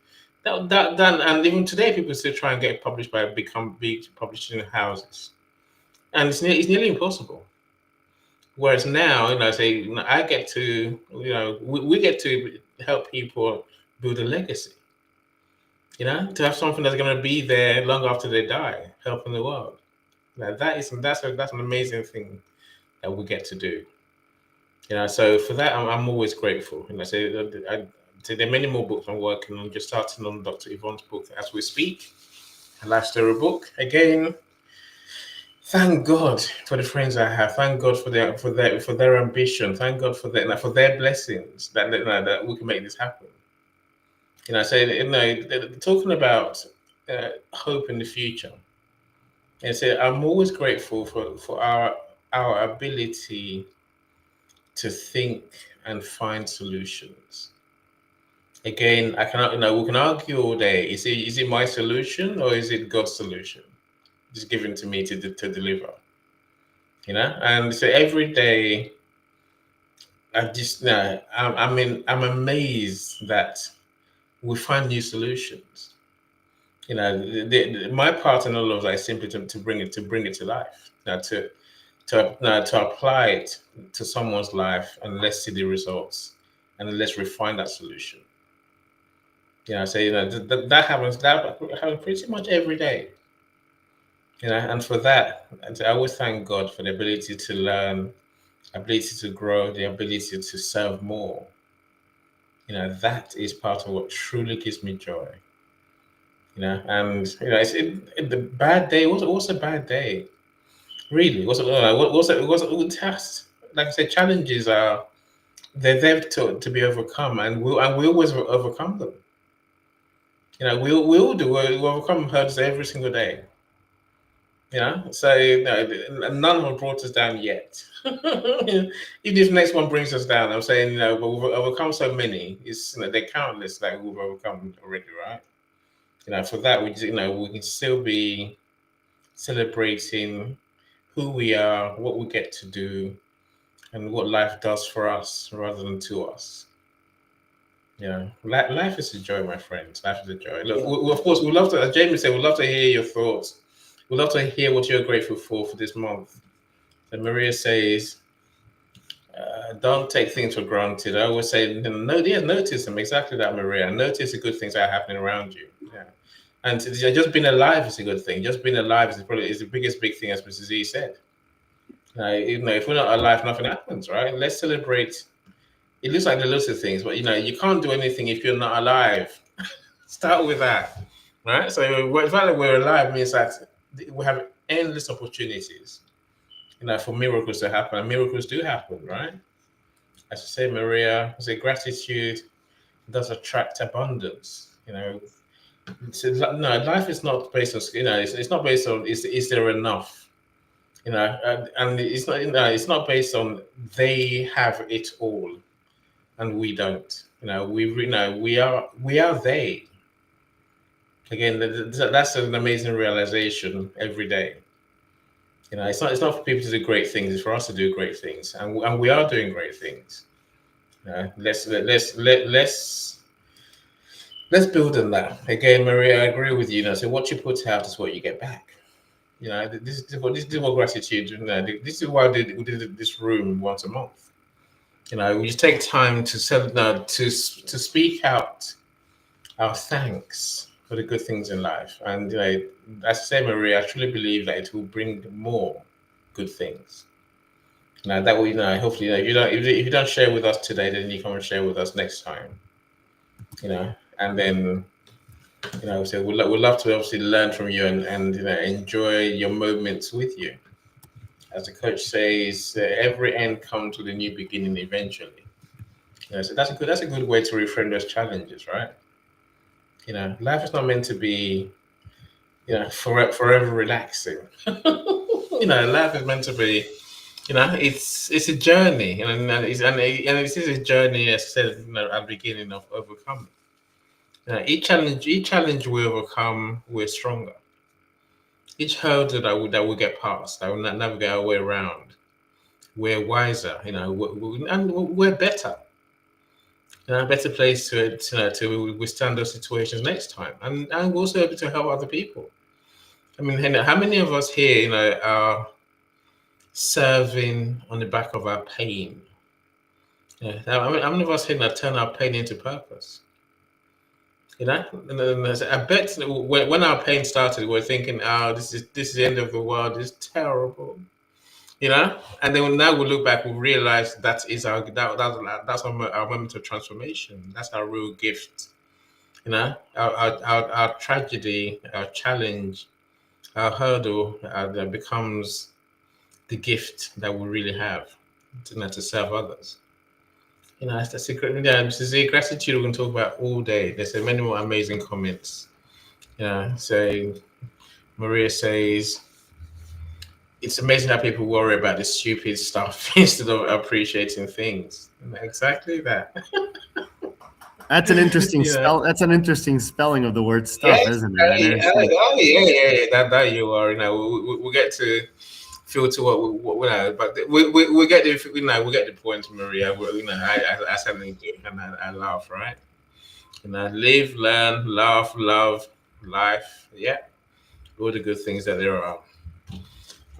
[SPEAKER 4] and even today, people still try and get published by big publishing houses, and it's nearly impossible. Whereas now, say I get to, we get to help people build a legacy. To have something that's going to be there long after they die, helping the world. Now that's an amazing thing that we get to do. So for that, I'm always grateful. So there are many more books I'm working on. Just starting on Dr. Yvonne's book as we speak, a life story book. Again, thank God for the friends I have. Thank God for their ambition. Thank God for their blessings that we can make this happen. Talking about hope in the future. And so I'm always grateful for our ability to think and find solutions. Again, I cannot, we can argue all day. Is it my solution or is it God's solution? Just given to me to deliver. And so every day, I'm amazed that we find new solutions. My part in all of that is simply to bring it to life. To apply it to someone's life, and let's see the results, and let's refine that solution. That happens pretty much every day. And for that, and I always thank God for the ability to learn, ability to grow, the ability to serve more. That is part of what truly gives me joy. And the bad day. What's a bad day? Really? What's a test? Like I said, challenges they're there to be overcome, and we always overcome them. We all do. We overcome hurdles every single day. So none of them brought us down yet. Even if the next one brings us down, I'm saying but we've overcome so many. They're countless that we've overcome already, right? For that we we can still be celebrating who we are, what we get to do, and what life does for us rather than to us. Life is a joy, my friends. Life is a joy. Look, of course, we'd love to, as Jamie said, we'd love to hear your thoughts. We'd love to hear what you're grateful for this month. And Maria says, don't take things for granted. I always say, notice them. Exactly that, Maria. Notice the good things that are happening around you. Yeah. And just being alive is a good thing. Just being alive is the biggest big thing, as Mrs. Z said. If we're not alive, nothing happens, right? Let's celebrate. It looks like the little things, but you can't do anything if you're not alive. Start with that, right? So the fact that we're alive means that we have endless opportunities, for miracles to happen. And miracles do happen, right? As you say, Maria, gratitude does attract abundance. Life is not based on, it's not based on is there enough, and it's not, it's not based on they have it all and we don't. We are they. Again, that's an amazing realization every day. It's not for people to do great things; it's for us to do great things, and we are doing great things. Let's build on that. Again, Maria, I agree with you. So what you put out is what you get back. This is what gratitude. This is why we did this room once a month. We just take time to speak out our thanks for the good things in life. And as I say, Maria, I truly believe that it will bring more good things. Now that we know, hopefully, if you don't share with us today, then you come and share with us next time. And then so we'd love to obviously learn from you and enjoy your moments with you. As the coach says, every end comes with a new beginning eventually. So that's a good way to reframe those challenges, right? Life is not meant to be forever relaxing. Life is meant to be it's a journey, and it is a journey, as I said, at the beginning, of overcoming. Each challenge we overcome, we're stronger. Each hurdle that we get past, that we navigate our way around, we're wiser. And we're better. A better place to withstand those situations next time, and we're also able to help other people. I mean, how many of us here, are serving on the back of our pain? Yeah, how many of us here turn our pain into purpose? I bet when our pain started, we're thinking, "Oh, this is the end of the world. It's terrible," And then now we look back, we realize that's our moment of transformation. That's our real gift. Our tragedy, our challenge, our hurdle that becomes the gift that we really have to serve others. That's a great. Yeah, this is a gratitude we can talk about all day. There's so many more amazing comments. So Maria says, it's amazing how people worry about the stupid stuff instead of appreciating things. Exactly that.
[SPEAKER 2] That's an interesting
[SPEAKER 4] Yeah.
[SPEAKER 2] That's an interesting spelling of the word stuff,
[SPEAKER 4] Yes.
[SPEAKER 2] isn't it?
[SPEAKER 4] Yeah. That you are. We get to filter what we know, but we get we get the point, Maria. I certainly do, and I laugh, right? Live, learn, laugh, love, life. Yeah, all the good things that there are.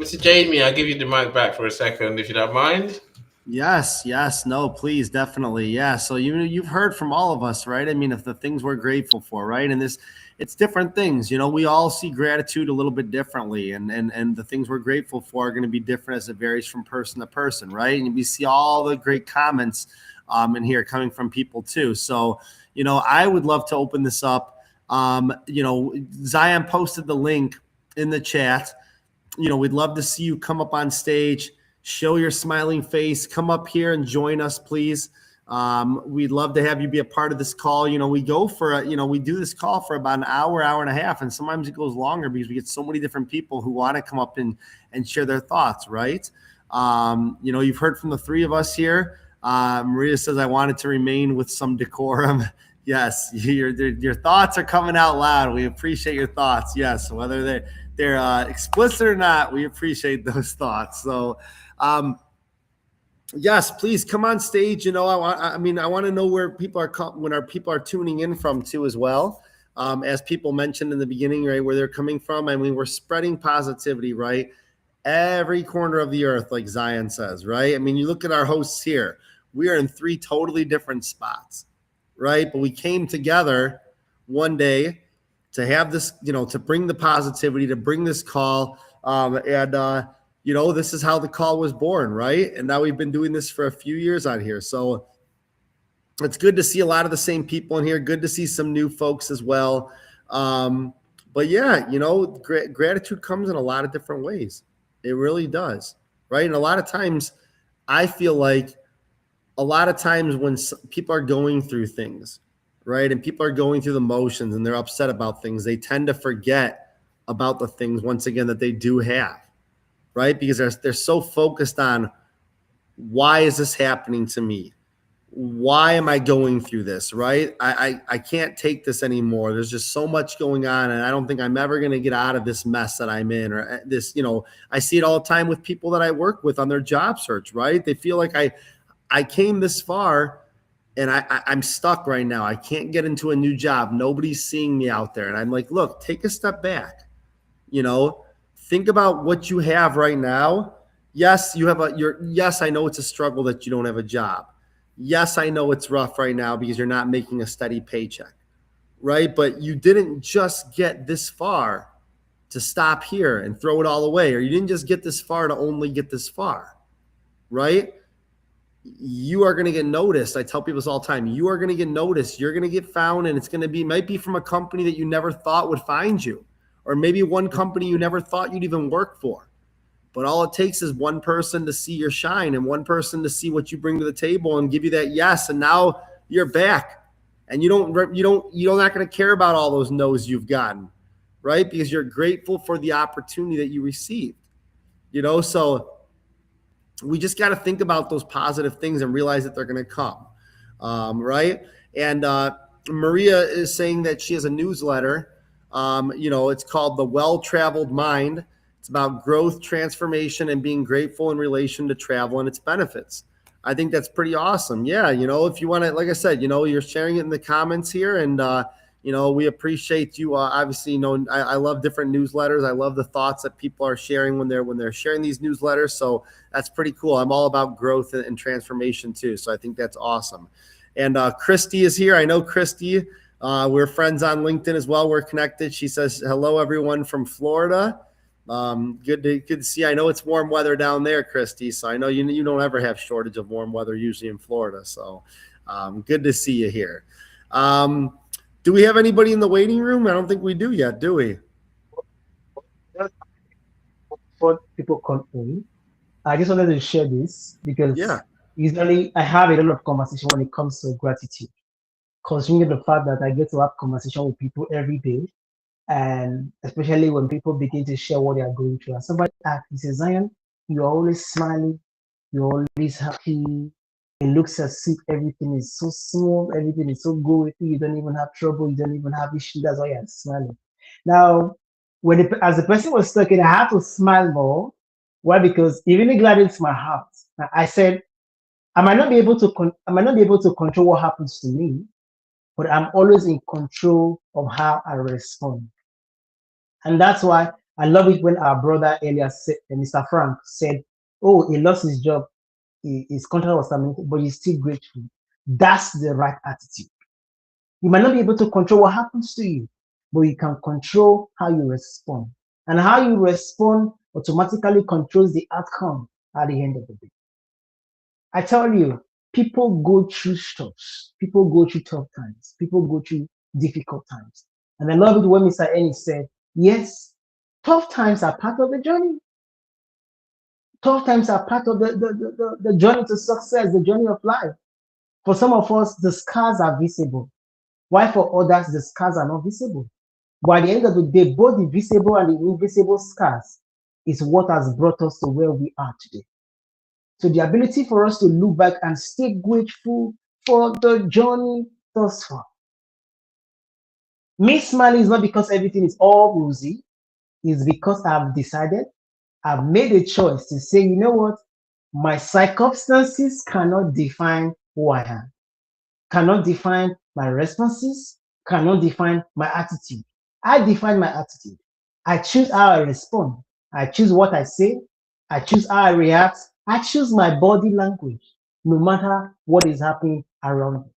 [SPEAKER 4] Mr. Jamie, I'll give you the mic back for a second, if you don't mind.
[SPEAKER 2] Yes, no, please, definitely, yeah. So you've heard from all of us, right? I mean, of the things we're grateful for, right? And it's different things. We all see gratitude a little bit differently, and the things we're grateful for are going to be different as it varies from person to person, right? And we see all the great comments in here coming from people too. So I would love to open this up. Zion posted the link in the chat. We'd love to see you come up on stage, show your smiling face, come up here and join us, please. We'd love to have you be a part of this call. We go for we do this call for about an hour and a half, and sometimes it goes longer because we get so many different people who want to come up and share their thoughts, right? You've heard from the three of us here. Maria says, I wanted to remain with some decorum. Yes, your thoughts are coming out loud. We appreciate your thoughts. Yes, whether they're explicit or not, we appreciate those thoughts. So, yes, please come on stage. I want to know where people are when our people are tuning in from too, as well. As people mentioned in the beginning, right, where they're coming from. I mean, we're spreading positivity, right? Every corner of the earth, like Zion says, right? I mean, you look at our hosts here. We are in 3 totally different spots, right? But we came together one day to have this, to bring the positivity, to bring this call. This is how the call was born, right? And now we've been doing this for a few years on here. So it's good to see a lot of the same people in here. Good to see some new folks as well. But yeah, gratitude comes in a lot of different ways. It really does, right? And a lot of times I feel like when people are going through things, right, and people are going through the motions and they're upset about things, they tend to forget about the things, once again, that they do have, right? Because they're so focused on, why is this happening to me? Why am I going through this, right? I can't take this anymore. There's just so much going on, and I don't think I'm ever going to get out of this mess that I'm in, or this, I see it all the time with people that I work with on their job search, right? They feel like I came this far and I'm stuck right now. I can't get into a new job. Nobody's seeing me out there. And I'm like, look, take a step back, think about what you have right now. Yes, yes, I know it's a struggle that you don't have a job. Yes, I know it's rough right now because you're not making a steady paycheck, right? But you didn't just get this far to stop here and throw it all away, or you didn't just get this far to only get this far, right? You are going to get noticed. I tell people this all the time. You are going to get noticed. You're going to get found, and it's going to be, might be from a company that you never thought would find you, or maybe one company you never thought you'd even work for. But all it takes is one person to see your shine and one person to see what you bring to the table and give you that yes. And now you're back, and you're not going to care about all those no's you've gotten, right? Because you're grateful for the opportunity that you received, so we just got to think about those positive things and realize that they're going to come, right? And Maria is saying that she has a newsletter. It's called The Well-Traveled Mind. It's about growth, transformation, and being grateful in relation to travel and its benefits. I think that's pretty awesome. Yeah, if you want to, like I said, you're sharing it in the comments here, and we appreciate you. Obviously, I love different newsletters. I love the thoughts that people are sharing when they're sharing these newsletters. So that's pretty cool. I'm all about growth and transformation too. So I think that's awesome. And Christy is here. I know Christy. We're friends on LinkedIn as well. We're connected. She says, hello, everyone from Florida. Good to see. I know it's warm weather down there, Christy. So I know you don't ever have shortage of warm weather usually in Florida. So good to see you here. Do we have anybody in the waiting room? I don't think we do yet, do we?
[SPEAKER 3] Before people come in, I just wanted to share this because usually I have a lot of conversation when it comes to gratitude, considering the fact that I get to have conversation with people every day, and especially when people begin to share what they are going through. And somebody asked, he says, Zion, you're always smiling, you're always happy. It looks as if everything is so smooth, everything is so good with you. You don't even have trouble, you don't even have issues. That's why you're smiling. Now, as the person was talking, I had to smile more. Why? Because it really gladdens my heart. I said, I might not be able to control what happens to me, but I'm always in control of how I respond. And that's why I love it when our brother earlier said, Mr. Frank said, oh, he lost his job, his contract was terminated, but he's still grateful. That's the right attitude. You might not be able to control what happens to you, but you can control how you respond. And how you respond automatically controls the outcome at the end of the day. I tell you, people go through stuff. People go through tough times. People go through difficult times. And I love it when Mr. Ennis said, yes, tough times are part of the journey. Tough times are part of the journey to success, the journey of life. For some of us, the scars are visible. Why for others, the scars are not visible? But at the end of the day, both the visible and the invisible scars is what has brought us to where we are today. So the ability for us to look back and stay grateful for the journey thus far. Me smiling is not because everything is all rosy. It's because I've decided, I've made a choice to say, you know what? My circumstances cannot define who I am, cannot define my responses, cannot define my attitude. I define my attitude. I choose how I respond. I choose what I say. I choose how I react. I choose my body language, no matter what is happening around me.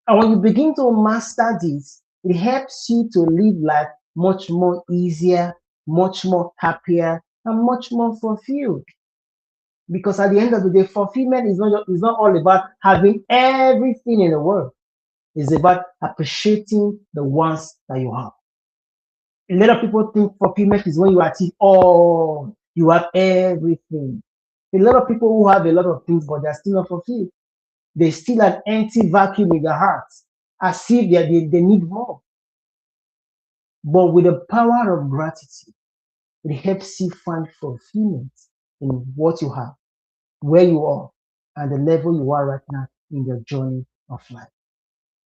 [SPEAKER 3] And when you begin to master this, it helps you to live life much more easier, much more happier, and much more fulfilled. Because at the end of the day, fulfillment is not all about having everything in the world. It's about appreciating the ones that you have. A lot of people think fulfillment is when you achieve all, you have everything. A lot of people who have a lot of things, but they're still not fulfilled. They still an empty vacuum in their hearts, as if they need more. But with the power of gratitude, it helps you find fulfillment in what you have, where you are, and the level you are right now in your journey of life.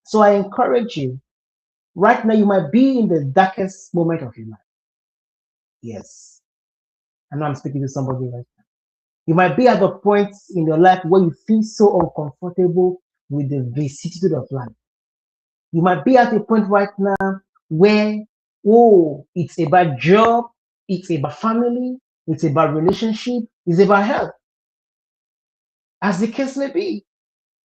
[SPEAKER 3] So I encourage you, right now you might be in the darkest moment of your life. Yes. I know I'm speaking to somebody right now. You might be at the point in your life where you feel so uncomfortable with the vicissitude of life. You might be at a point right now where, oh, it's about job, it's about family, it's about relationship, it's about health. As the case may be,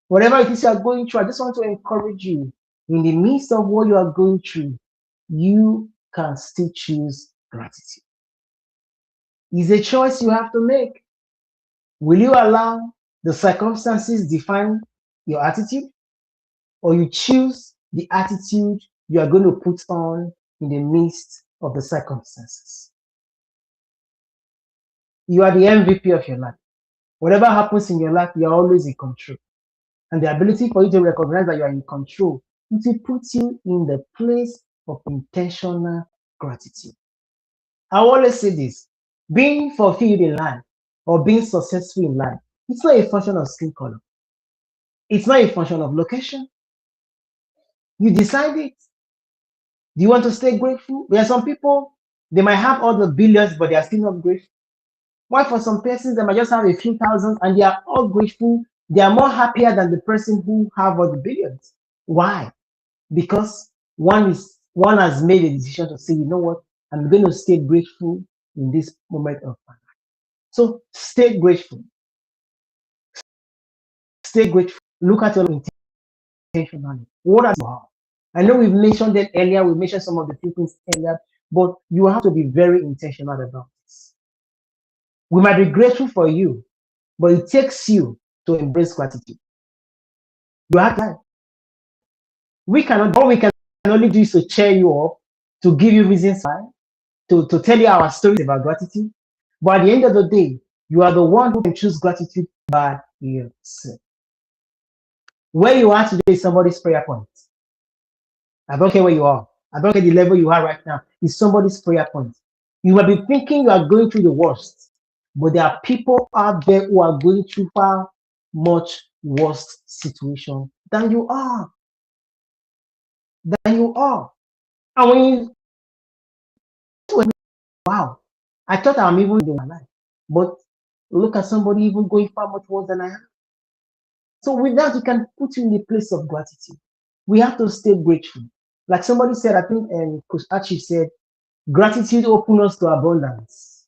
[SPEAKER 3] whatever it is you are going through, I just want to encourage you. In the midst of what you are going through, you can still choose gratitude. It's a choice you have to make. Will you allow The circumstances define your attitude, or you choose the attitude you are going to put on in the midst of the circumstances. You are the MVP of your life. Whatever happens in your life, you are always in control. And the ability for you to recognize that you are in control, it will put you in the place of intentional gratitude. I always say this: being fulfilled in life or being successful in life, it's not a function of skin color, it's not a function of location. You decide it. Do you want to stay grateful? There are some people, they might have all the billions, but they are still not grateful. Why for some persons, they might just have a few thousands and they are all grateful. They are more happier than the person who have all the billions. Why? Because one has made a decision to say, you know what, I'm going to stay grateful in this moment of my life. So stay grateful. Stay grateful. Look at your intentionality. What are you have? I know we've mentioned them earlier. We mentioned some of the few things earlier, but you have to be very intentional about this. We might be grateful for you, but it takes you to embrace gratitude. You have to. We cannot. What we can only do is to cheer you up, to give you reasons why, to tell you our stories about gratitude. But at the end of the day, you are the one who can choose gratitude by yourself. Where you are today is somebody's prayer point. I don't care where you are. I don't care the level you are right now. It's somebody's prayer point. You might be thinking you are going through the worst, but there are people out there who are going through far much worse situation than you are. Than you are. And when you wow, I thought I'm even in my life, but look at somebody even going far much worse than I am. So with that, you can put you in the place of gratitude. We have to stay grateful. Like somebody said, I think, and Coach Archie said, gratitude opens us to abundance.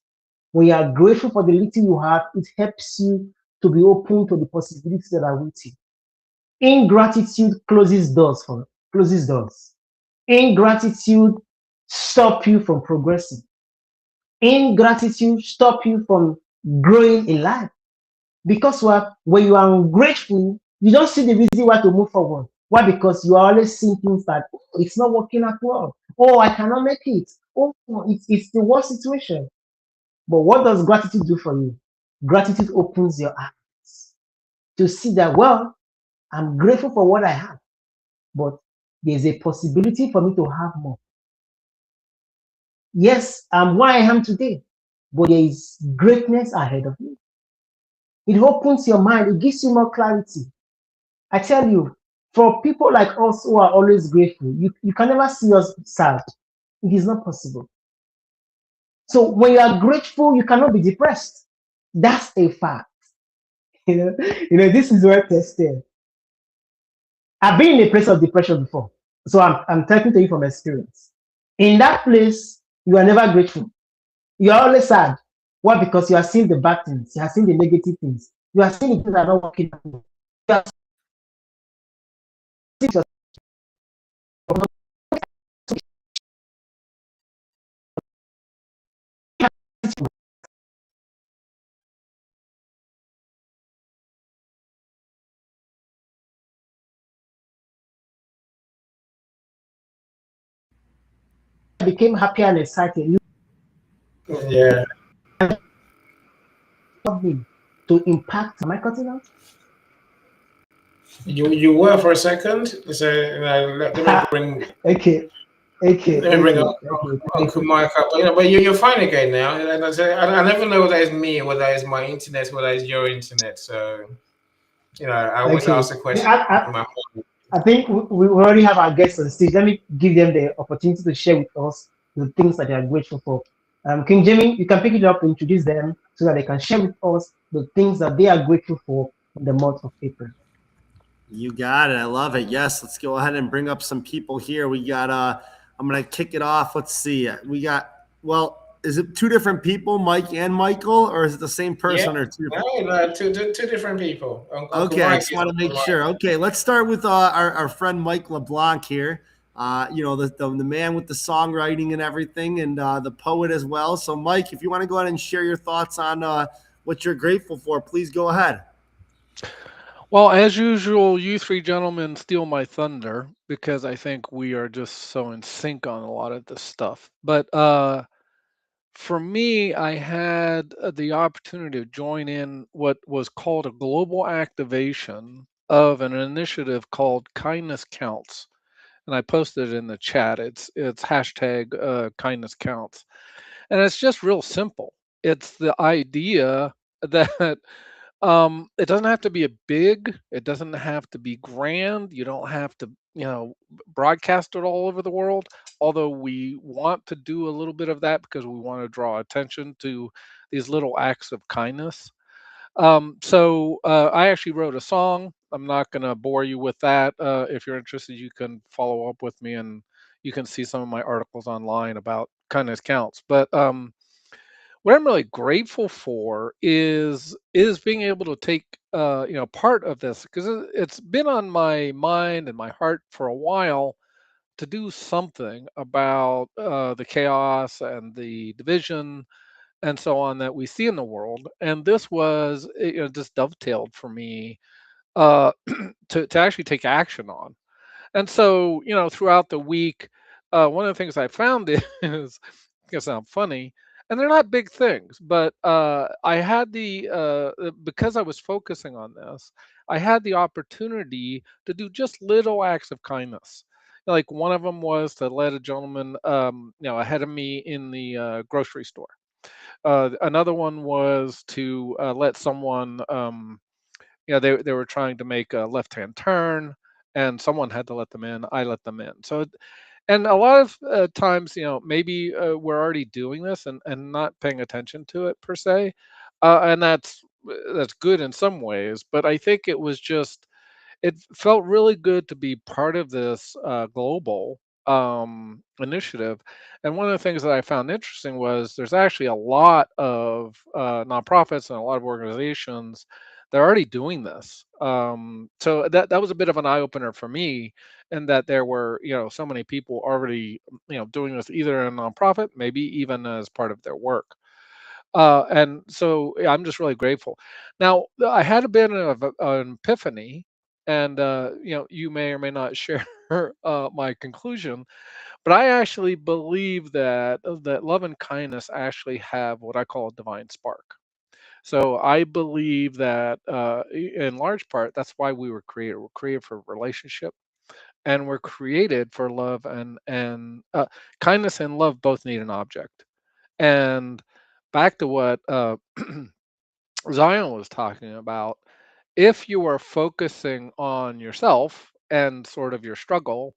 [SPEAKER 3] When you are grateful for the little you have, it helps you to be open to the possibilities that are with you. Ingratitude closes doors. Ingratitude stop you from progressing. Ingratitude stop you from growing in life. Because what? When you are ungrateful, you don't see the reason why to move forward. Why? Because you are always seeing things that, oh, it's not working at all. Oh, I cannot make it. Oh, it's the worst situation. But what does gratitude do for you? Gratitude opens your eyes to see that, well, I'm grateful for what I have, but there's a possibility for me to have more. Yes, I'm where I am today, but there is greatness ahead of me. It opens your mind, it gives you more clarity. I tell you, for people like us who are always grateful, you can never see us sad. It is not possible. So when you are grateful, you cannot be depressed. That's a fact. This is well tested. I've been in a place of depression before. So I'm talking to you from experience. In that place, you are never grateful. You are always sad. Why? Because you are seeing the bad things, you are seeing the negative things, you are seeing the things that are not working. You are seeing yourself became happier and excited. You
[SPEAKER 4] Yeah.
[SPEAKER 3] love me to impact. Am I cutting out?
[SPEAKER 4] You were for a second. So let me bring
[SPEAKER 3] Okay, okay,
[SPEAKER 4] let me bring
[SPEAKER 3] okay,
[SPEAKER 4] up
[SPEAKER 3] okay. Thank
[SPEAKER 4] Uncle
[SPEAKER 3] you.
[SPEAKER 4] Mike up. But you're fine again now. And I never know whether it's me, whether it's my internet, whether it's your internet. So I always
[SPEAKER 3] Okay.
[SPEAKER 4] ask the question.
[SPEAKER 3] I, I, I think we already have our guests on stage. Let me give them the opportunity to share with us the things that they are grateful for. King Jamie, you can pick it up, introduce them so that they can share with us the things that they are grateful for in the month of April.
[SPEAKER 2] You got it. I love it. Yes, let's go ahead and bring up some people here. We got I'm gonna kick it off. Let's see. We got is it two different people, Mike and Michael, or is it the same
[SPEAKER 4] Yeah,
[SPEAKER 2] person or two?
[SPEAKER 4] no, two different people. Uncle
[SPEAKER 2] Okay, I
[SPEAKER 4] Mike
[SPEAKER 2] just
[SPEAKER 4] is
[SPEAKER 2] want to make
[SPEAKER 4] Uncle
[SPEAKER 2] sure.
[SPEAKER 4] Mike.
[SPEAKER 2] Okay, let's start with our friend Mike LeBlanc here. The man with the songwriting and everything, and the poet as well. So, Mike, if you want to go ahead and share your thoughts on what you're grateful for, please go ahead.
[SPEAKER 5] Well, as usual, you three gentlemen steal my thunder because I think we are just so in sync on a lot of this stuff. But for me, I had the opportunity to join in what was called a global activation of an initiative called Kindness Counts, and I posted it in the chat. It's hashtag kindness counts, and it's just real simple. It's the idea that it doesn't have to be a big, it doesn't have to be grand. You don't have to, broadcast it all over the world. Although we want to do a little bit of that because we want to draw attention to these little acts of kindness. So I actually wrote a song. I'm not going to bore you with that. If you're interested, you can follow up with me and you can see some of my articles online about kindness counts. But what I'm really grateful for is being able to take part of this because it's been on my mind and my heart for a while to do something about the chaos and the division and so on that we see in the world. And this was just dovetailed for me uh, to actually take action on. And so, throughout the week, one of the things I found is, it's gonna sound funny, and they're not big things, but I had because I was focusing on this, I had the opportunity to do just little acts of kindness. Like one of them was to let a gentleman, ahead of me in the grocery store. Another one was to let someone, they were trying to make a left-hand turn, and someone had to let them in. I let them in. So, and a lot of times, maybe we're already doing this and not paying attention to it per se, and that's good in some ways. But I think it felt really good to be part of this global initiative. And one of the things that I found interesting was there's actually a lot of nonprofits and a lot of organizations that are already doing this. So that was a bit of an eye opener for me, in that there were so many people already doing this either in a nonprofit, maybe even as part of their work. And so yeah, I'm just really grateful. Now, I had a bit of an epiphany, and you may or may not share my conclusion, but I actually believe that love and kindness actually have what I call a divine spark. So I believe that in large part, that's why we were created. We're created for relationship, and we're created for love, and kindness and love both need an object. And back to what Zion was talking about, if you are focusing on yourself and sort of your struggle,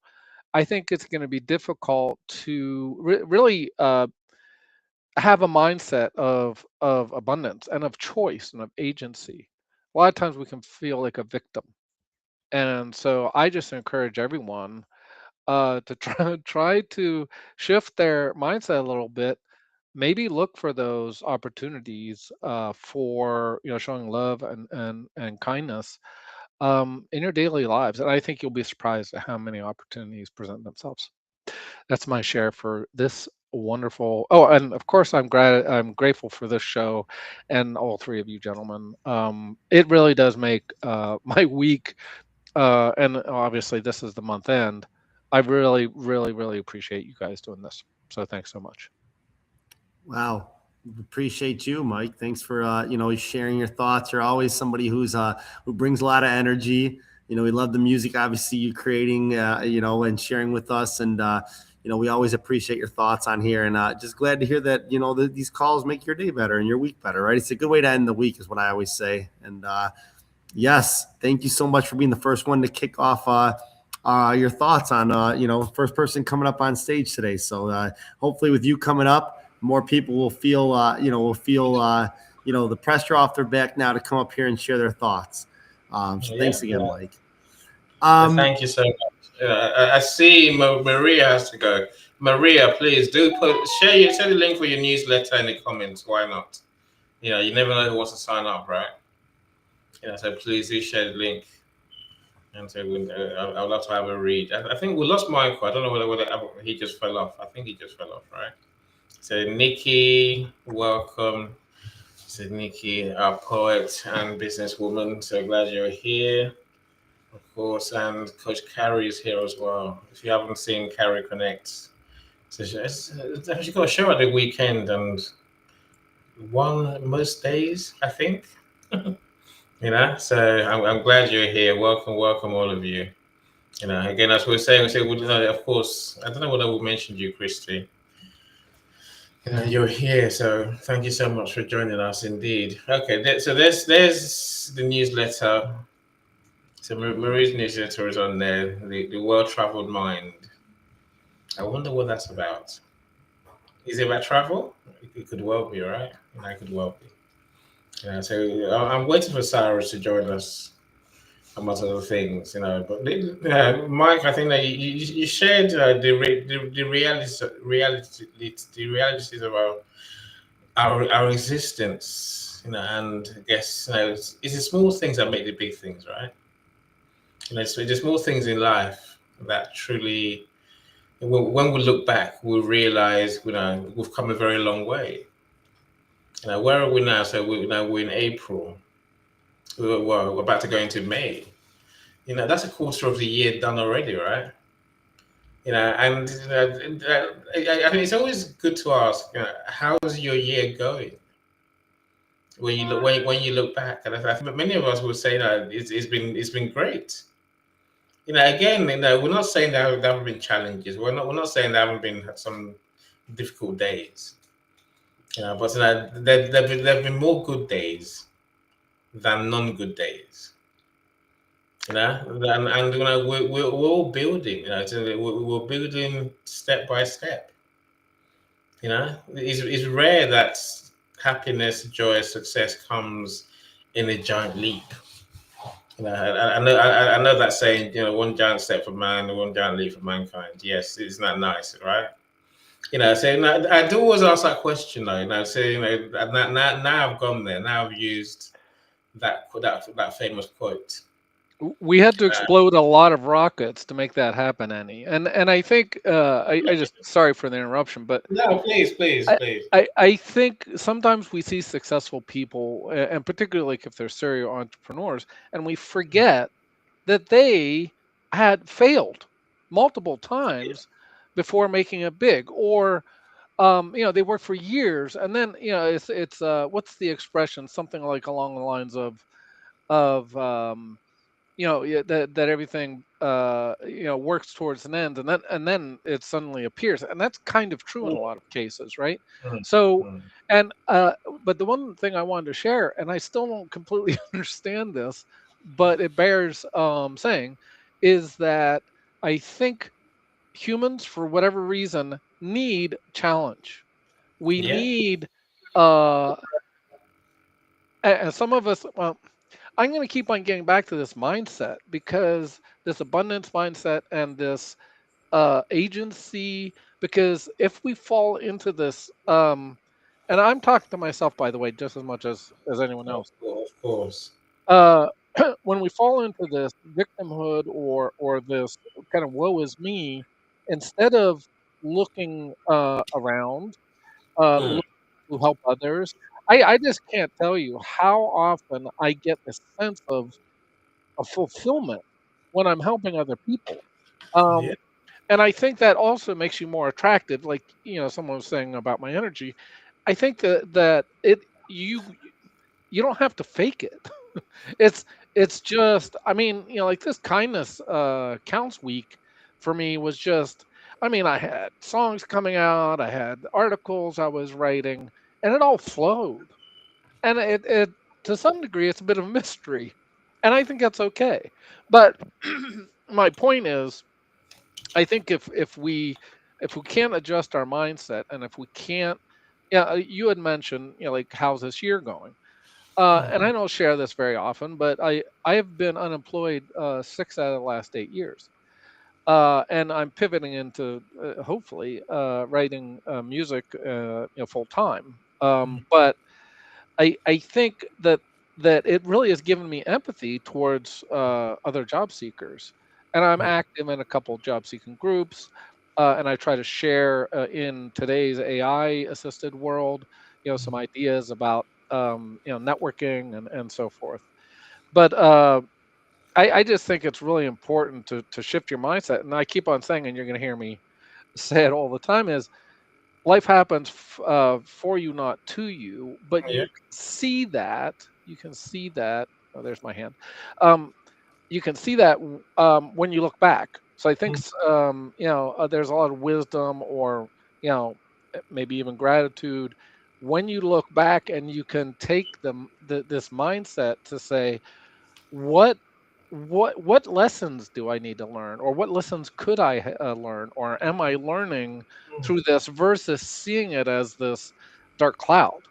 [SPEAKER 5] I think it's going to be difficult to really have a mindset of abundance and of choice and of agency. A lot of times we can feel like a victim, and so I just encourage everyone to try to shift their mindset a little bit. Maybe look for those opportunities for showing love and kindness in your daily lives, and I think you'll be surprised at how many opportunities present themselves. That's my share for this wonderful. Oh, and of course, I'm grateful for this show, and all three of you gentlemen. It really does make my week, and obviously this is the month end. I really, really, really appreciate you guys doing this. So thanks so much.
[SPEAKER 2] Wow. Appreciate you, Mike. Thanks for sharing your thoughts. You're always somebody who brings a lot of energy. We love the music, obviously, you creating, and sharing with us. And we always appreciate your thoughts on here. And just glad to hear that these calls make your day better and your week better. Right? It's a good way to end the week, is what I always say. And yes, thank you so much for being the first one to kick off your thoughts on first person coming up on stage today. So hopefully, with you coming up, more people will feel the pressure off their back now to come up here and share their thoughts. So thanks again, Mike.
[SPEAKER 4] Thank you so much. I see Maria has to go. Maria, please share the link for your newsletter in the comments. Why not? You never know who wants to sign up, right? So please do share the link. And so I would love to have a read. I think we lost Michael. I don't know whether he just fell off. I think he just fell off, right? So Nikki, welcome. So Nikki, our poet and businesswoman. So glad you're here, of course. And Coach Carrie is here as well. If you haven't seen Carrie Connect, so she's got a show at the weekend and one most days, I think. So I'm glad you're here. Welcome, welcome, all of you. Again, as we are saying, of course, I don't know whether we mentioned you, Christy. You're here, so thank you so much for joining us. Indeed. Okay, so there's the newsletter. So Marie's newsletter is on there. The Well Traveled Mind. I wonder what that's about. Is it about travel? It could well be, right? It could well be. So I'm waiting for Sarah to join us amongst other things, But Mike, I think that you shared the realities of our existence, and I guess it's the small things that make the big things, right? So the small things in life that truly, when we look back, we'll realize, we've come a very long way. Where are we now? So we're in April. We're about to go into May. That's a quarter of the year done already, right? And I think it's always good to ask, how's your year going? When you look back, and I think many of us will say that it's been great. Again, we're not saying that there haven't been challenges. We're not saying there haven't been some difficult days. But there've been more good days than non-good days. And we're all building. So we're building step by step. It's rare that happiness, joy, success comes in a giant leap. I know that saying, one giant step for man, one giant leap for mankind. Yes, isn't that nice, right? So I do always ask that question though. So now I've gone there. Now I've used that famous quote.
[SPEAKER 5] We had to explode a lot of rockets to make that happen, Annie. And I think I just sorry for the interruption, but
[SPEAKER 4] No, please, please,
[SPEAKER 5] I,
[SPEAKER 4] please.
[SPEAKER 5] I think sometimes we see successful people, and particularly like if they're serial entrepreneurs, and we forget that they had failed multiple times before making it big, or they worked for years, and then it's what's the expression? Something like along the lines of yeah, that everything works towards an end, and then it suddenly appears, and that's kind of true in a lot of cases, right?
[SPEAKER 4] Mm,
[SPEAKER 5] So,
[SPEAKER 4] mm.
[SPEAKER 5] and but the one thing I wanted to share, and I still don't completely understand this, but it bears saying, is that I think humans, for whatever reason, need challenge. We
[SPEAKER 4] Yeah,
[SPEAKER 5] need and some of us, well, I'm going to keep on getting back to this mindset, because this abundance mindset and this agency, because if we fall into this, and I'm talking to myself, by the way, just as much as anyone else,
[SPEAKER 4] of course.
[SPEAKER 5] uh, when we fall into this victimhood, or this kind of woe is me, instead of looking around,
[SPEAKER 4] Mm.
[SPEAKER 5] look to help others, I just can't tell you how often I get this sense of fulfillment when I'm helping other people.
[SPEAKER 4] Yeah,
[SPEAKER 5] And I think that also makes you more attractive. Like, someone was saying about my energy. I think that you don't have to fake it. It's it's just, I mean, like this kindness counts week for me was just, I mean, I had songs coming out, I had articles I was writing, and it all flowed. And it to some degree it's a bit of a mystery. And I think that's okay. But my point is, I think if we can't adjust our mindset, and if we can't, yeah, you had mentioned, like, how's this year going? And I don't share this very often, but I have been unemployed 6 out of the last 8 years. And I'm pivoting into hopefully writing music, full time. But I think that it really has given me empathy towards other job seekers, and I'm active in a couple job seeking groups, and I try to share in today's AI assisted world, some ideas about networking and so forth. But I just think it's really important to shift your mindset. And I keep on saying, and you're going to hear me say it all the time, is life happens for you, not to you. But
[SPEAKER 4] Yeah.
[SPEAKER 5] you can see that. You can see that. Oh, there's my hand. You can see that when you look back. So I think there's a lot of wisdom, or maybe even gratitude when you look back, and you can take this mindset to say, what what lessons do I need to learn, or what lessons could I learn, or am I learning through this, versus seeing it as this dark cloud.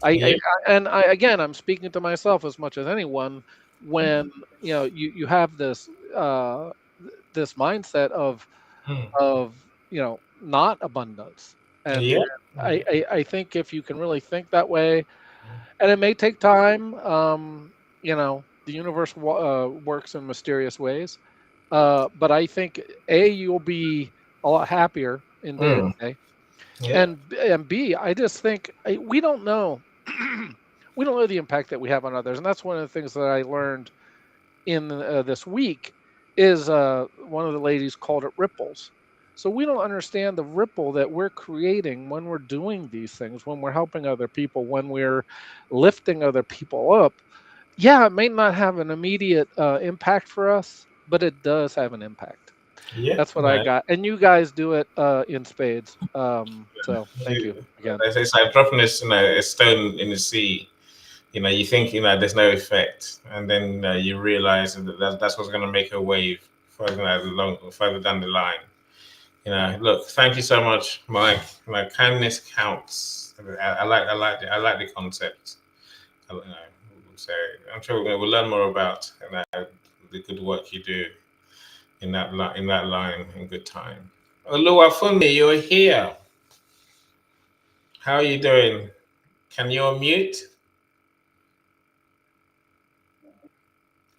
[SPEAKER 4] Yeah.
[SPEAKER 5] Again, I'm speaking to myself as much as anyone. When you have this mindset
[SPEAKER 4] Mm.
[SPEAKER 5] of not abundance, and
[SPEAKER 4] Yeah.
[SPEAKER 5] I think if you can really think that way, and it may take time. The universe works in mysterious ways, but I think you'll be a lot happier in day to
[SPEAKER 4] Mm.
[SPEAKER 5] day,
[SPEAKER 4] Yeah.
[SPEAKER 5] and B, I just think we don't know, we don't know the impact that we have on others, and that's one of the things that I learned in this week. Is one of the ladies called it ripples. So we don't understand the ripple that we're creating when we're doing these things, when we're helping other people, when we're lifting other people up. Yeah, it may not have an immediate impact for us, but it does have an impact.
[SPEAKER 4] Yeah.
[SPEAKER 5] That's what I
[SPEAKER 4] No.
[SPEAKER 5] got, and you guys do it in spades. So thank you again.
[SPEAKER 4] It's like dropping a stone in the sea. You think there's no effect, and then you realize that's what's going to make a wave further further down the line. Look, thank you so much, Mike. Kindness counts. I like the concept. So I'm sure we'll learn more about the good work you do in that line in good time. Oluwafunmi, you're here. How are you doing? Can you unmute?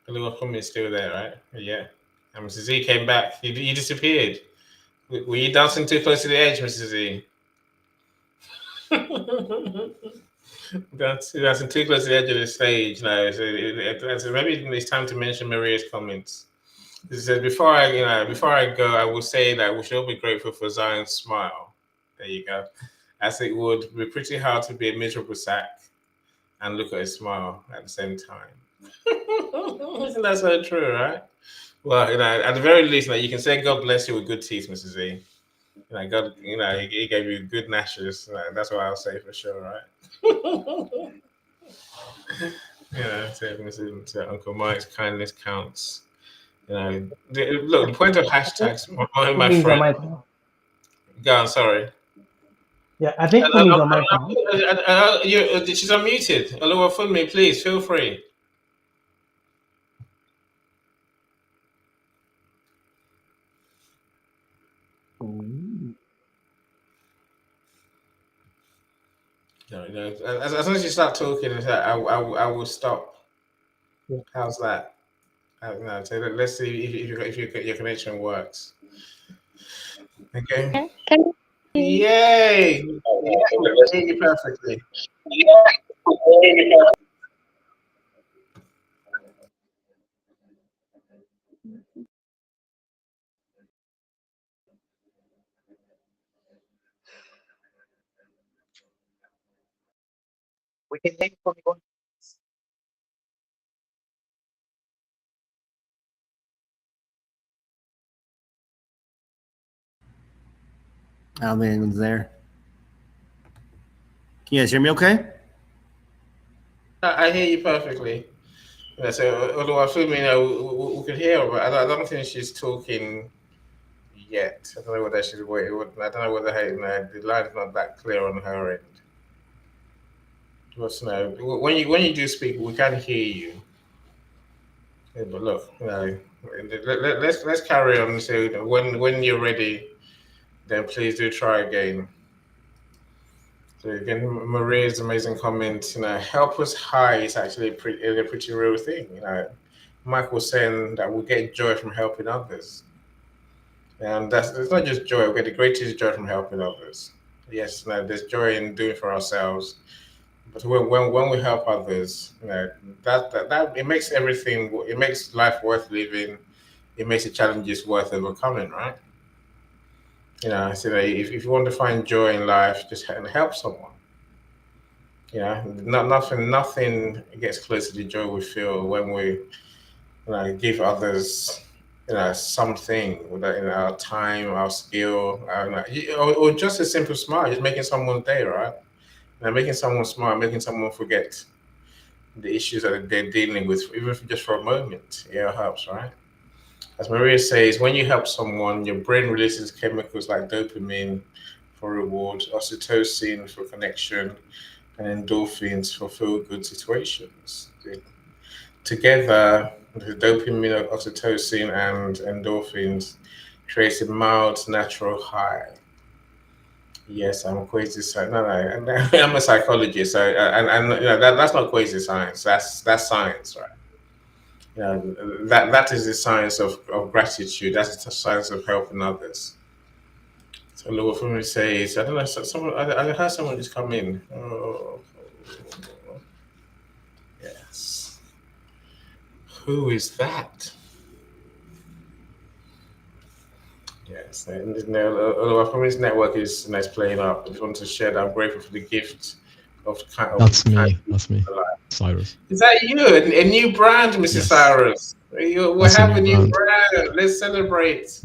[SPEAKER 4] Oluwafunmi is still there, right? Yeah. And Mrs. Z came back. You disappeared. Were you dancing too close to the edge, Mrs. Z? Dancing too close to the edge of the stage now. So maybe it's time to mention Maria's comments. It says before I go, I will say that we should all be grateful for Zion's smile. There you go. As it would be pretty hard to be a miserable sack and look at his smile at the same time. Isn't that so true, right? Well, at the very least, you can say God bless you with good teeth, Mrs. Z. God, he gave you good gnashes. That's what I'll say for sure, right? To Uncle Mike's kindness counts. Look, the point of
[SPEAKER 3] I think
[SPEAKER 4] hashtags, my
[SPEAKER 3] Fumi is on
[SPEAKER 4] friend.
[SPEAKER 3] mic now.
[SPEAKER 4] Go on, sorry.
[SPEAKER 3] Yeah, I think Fumi is on mic now.
[SPEAKER 4] She's unmuted. Hello, Funmi, please feel free.
[SPEAKER 3] Ooh.
[SPEAKER 4] As soon as you start talking, I will stop.
[SPEAKER 3] Yeah.
[SPEAKER 4] How's that? So let's see if your connection works. Okay. Yay! Yeah, I hear you perfectly.
[SPEAKER 3] We can take Fumi on.
[SPEAKER 2] I don't think anyone's there. Can you guys hear me okay?
[SPEAKER 4] I hear you perfectly. So although I feel we could hear her, but I don't think she's talking yet. I don't know whether she's waiting. I don't know whether the line's not that clear on her end. But when you do speak, we can hear you. Yeah, but look, let's carry on. So when you're ready, then please do try again. So again, Maria's amazing comment. Help us high is actually a pretty real thing. Mike was saying that we get joy from helping others, and it's not just joy. We get the greatest joy from helping others. Yes, there's joy in doing for ourselves, But when we help others, that it makes everything, it makes life worth living. It makes the challenges worth overcoming, right? So if you want to find joy in life, just help someone. Nothing gets close to the joy we feel when we, give others, something with our time, our skill, or just a simple smile, just making someone's day, right? Making someone smile, making someone forget the issues that they're dealing with, even if just for a moment. Yeah, it helps, right? As Maria says, when you help someone, your brain releases chemicals like dopamine for reward, oxytocin for connection, and endorphins for feel good situations. Together, the dopamine, oxytocin, and endorphins creates a mild, natural high. Yes, I'm a crazy science. No, no, I'm a psychologist. So, and that's not crazy science. That's science, right? That is the science of gratitude. That's the science of helping others. So, Lord, for me says, I don't know. Someone, I heard someone just come in. Oh, yes. Who is that? Yes, and for me, this network is nice playing up. I just want to share that I'm grateful for the gift of
[SPEAKER 6] That's
[SPEAKER 4] kind
[SPEAKER 6] me. That's me, Cyrus.
[SPEAKER 4] Is that you? A new brand, Mrs.
[SPEAKER 6] Yes,
[SPEAKER 4] Cyrus. We
[SPEAKER 6] that's a
[SPEAKER 4] have
[SPEAKER 6] new
[SPEAKER 4] a new
[SPEAKER 6] brand.
[SPEAKER 4] brand. Let's celebrate.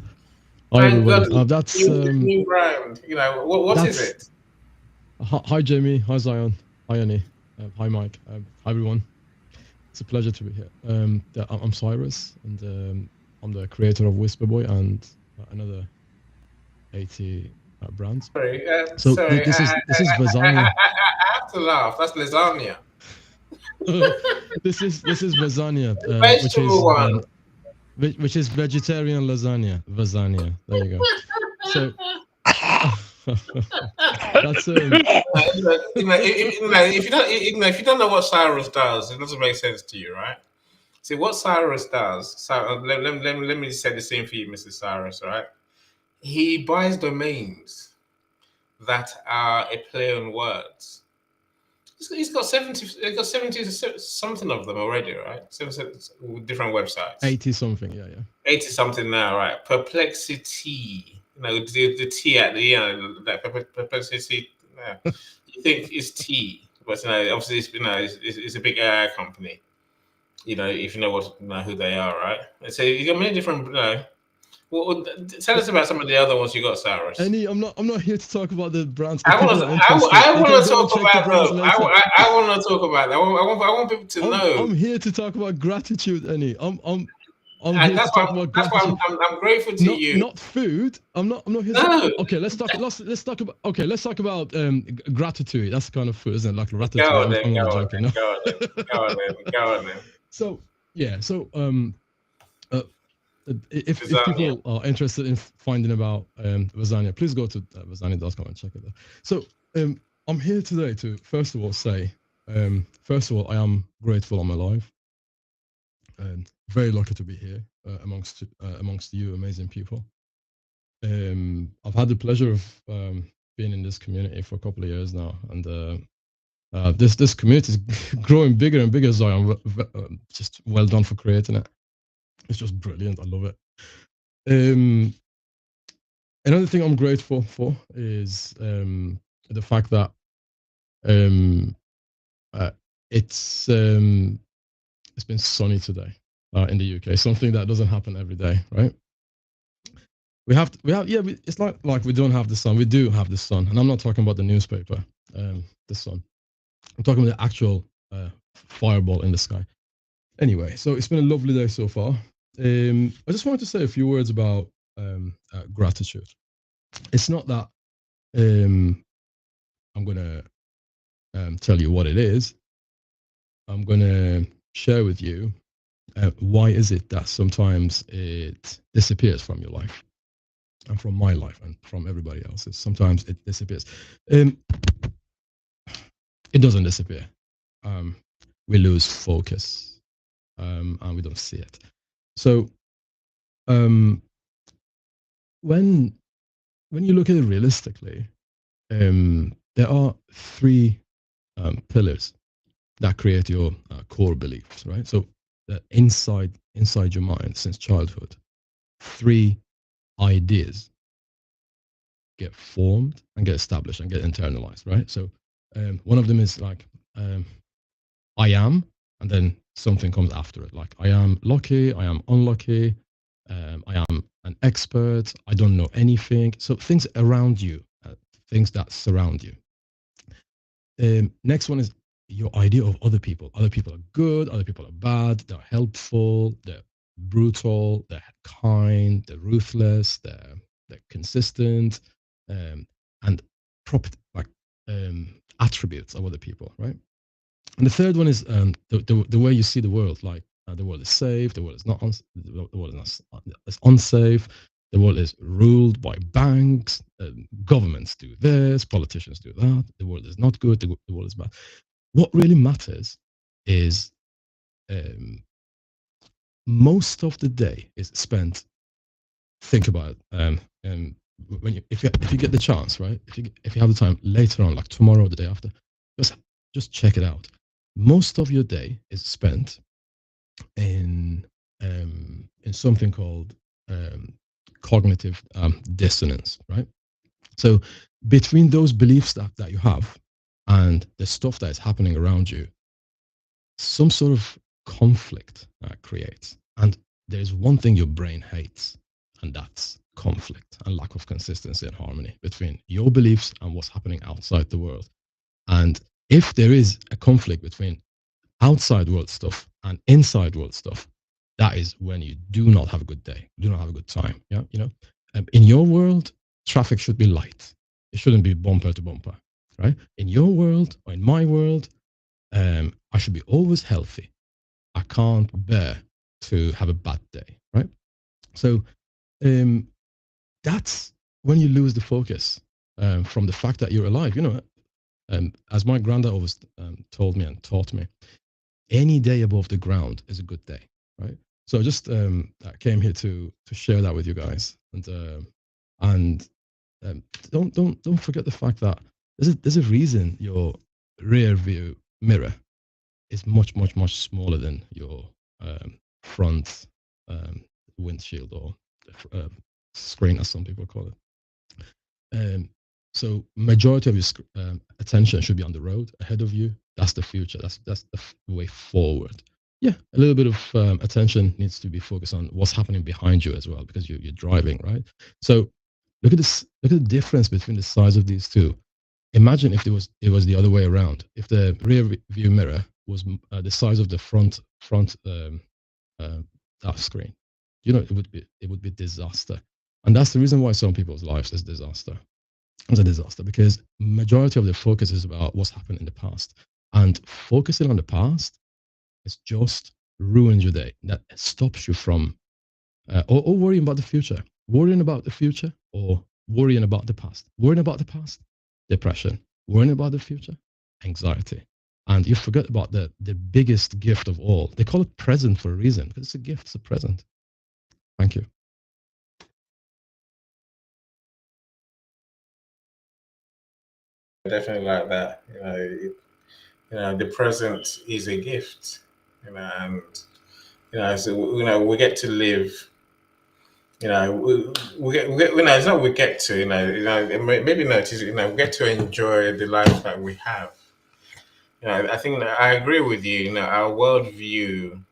[SPEAKER 6] Hi,
[SPEAKER 4] Thank God,
[SPEAKER 6] everybody. That's
[SPEAKER 4] new brand. What is
[SPEAKER 6] that's
[SPEAKER 4] it?
[SPEAKER 6] hi, Jamie. Hi, Zion. Hi, Annie. Hi, Mike. Hi, everyone. It's a pleasure to be here. I'm Cyrus, and I'm the creator of Whisper Boy and another 80 brands.
[SPEAKER 4] Sorry,
[SPEAKER 6] So this is lasagna.
[SPEAKER 4] I have to laugh. That's lasagna.
[SPEAKER 6] This is lasagna,
[SPEAKER 4] The vegetable one.
[SPEAKER 6] which is vegetarian lasagna. Lasagna. There you go. So that's
[SPEAKER 4] If you don't know what Cyrus does, it doesn't make sense to you, right? See what Cyrus does. So let me say the same for you, Mr. Cyrus. Right? He buys domains that are a play on words. He's got 70. He's got 70 something of them already, right? 70 different websites.
[SPEAKER 6] 80 something. Yeah.
[SPEAKER 4] 80 something now, right? Perplexity. The T at the end, that perplexity. You think it's T, but obviously it's a big AI company. If you know who they are, right? So you got many different. Tell us about some of the other ones you got, Cyrus.
[SPEAKER 6] Any, I'm not here to talk about the brands. If
[SPEAKER 4] I
[SPEAKER 6] people
[SPEAKER 4] want
[SPEAKER 6] are
[SPEAKER 4] to. I,
[SPEAKER 6] interested,
[SPEAKER 4] I
[SPEAKER 6] they
[SPEAKER 4] want
[SPEAKER 6] can
[SPEAKER 4] to
[SPEAKER 6] go and
[SPEAKER 4] talk
[SPEAKER 6] check the
[SPEAKER 4] about
[SPEAKER 6] brands
[SPEAKER 4] them.
[SPEAKER 6] later.
[SPEAKER 4] I want to talk about that. I want people to know.
[SPEAKER 6] I'm here to talk about gratitude, Annie. I'm
[SPEAKER 4] And
[SPEAKER 6] here to talk about
[SPEAKER 4] that's why
[SPEAKER 6] gratitude.
[SPEAKER 4] I'm grateful to
[SPEAKER 6] Not
[SPEAKER 4] you.
[SPEAKER 6] not food. I'm not here to.
[SPEAKER 4] No,
[SPEAKER 6] Okay, let's talk about gratitude. That's the kind of food, isn't it? Like
[SPEAKER 4] go
[SPEAKER 6] ratatouille.
[SPEAKER 4] on then.
[SPEAKER 6] I'm
[SPEAKER 4] Go
[SPEAKER 6] only
[SPEAKER 4] on
[SPEAKER 6] joking.
[SPEAKER 4] then.
[SPEAKER 6] No.
[SPEAKER 4] Go on then. Go on then. Go on then.
[SPEAKER 6] So yeah, so uh, if
[SPEAKER 4] Lasagna.
[SPEAKER 6] people are interested in finding about lasagna, please go to lasagna.com and check it out. So I'm here today to first of all say, first of all, I am grateful I'm alive and very lucky to be here amongst you amazing people. I've had the pleasure of being in this community for a couple of years now, and this community is growing bigger and bigger. Zion, just well done for creating it. It's just brilliant. I love it. Um, Another thing I'm grateful for is the fact that um, uh, it's um, it's been sunny today in the UK. Something that doesn't happen every day, right? It's not like we don't have the sun. We do have the sun, and I'm not talking about the newspaper, the sun. I'm talking about the actual fireball in the sky. Anyway, so it's been a lovely day so far. I just wanted to say a few words about gratitude. It's not that I'm gonna tell you what it is. I'm gonna share with you why is it that sometimes it disappears from your life and from my life and from everybody else's. Sometimes it disappears. Um, it doesn't disappear. Um, we lose focus and we don't see it. So um, when you look at it realistically, there are three pillars that create your core beliefs, right? So inside your mind since childhood, 3 ideas get formed and get established and get internalized, right? So one of them is like I am, and then something comes after it, like I am lucky, I am unlucky, I am an expert, I don't know anything. So things around you, things that surround you. Next one is your idea of other people. Other people are good, other people are bad, they're helpful, they're brutal, they're kind, they're ruthless, they're consistent, and like attributes of other people, right? And the third one is the way you see the world. Like the world is safe, the world is not. The world is unsafe. The world is ruled by banks. Governments do this. Politicians do that. The world is not good. The world is bad. What really matters is most of the day is spent. Think about it. When if you get the chance, right? If you have the time later on, like tomorrow or the day after, just check it out. Most of your day is spent in something called cognitive dissonance, right? So between those beliefs that you have and the stuff that is happening around you, some sort of conflict creates. And there's one thing your brain hates, and that's conflict and lack of consistency and harmony between your beliefs and what's happening outside the world. And if there is a conflict between outside world stuff and inside world stuff, that is when you do not have a good day, do not have a good time. Yeah, in your world, traffic should be light. It shouldn't be bumper to bumper, right? In your world or in my world, I should be always healthy. I can't bear to have a bad day, right? So that's when you lose the focus from the fact that you're alive. As my granddad always told me and taught me, any day above the ground is a good day, right? So I just came here to share that with you guys, and don't forget the fact that there's a reason your rear view mirror is much smaller than your front windshield or screen, as some people call it. So majority of your attention should be on the road ahead of you. That's the future. That's the way forward. Yeah, a little bit of attention needs to be focused on what's happening behind you as well, because you're driving, right? So look at this. Look at the difference between the size of these two. Imagine if it was the other way around. If the rear view mirror was the size of the front screen, it would be disaster. And that's the reason why some people's lives is disaster. It's a disaster because majority of the focus is about what's happened in the past, and focusing on the past is just ruins your day. That stops you from or worrying about the future, worrying about the future, or worrying about the past. Worrying about the past, depression. Worrying about the future, anxiety. And you forget about the biggest gift of all. They call it present for a reason, because it's a gift, it's a present. Thank you.
[SPEAKER 4] Definitely like that. The present is a gift. And so we get to live. It's not we get to. Maybe not. We get to enjoy the life that we have. I think that I agree with you. Our worldview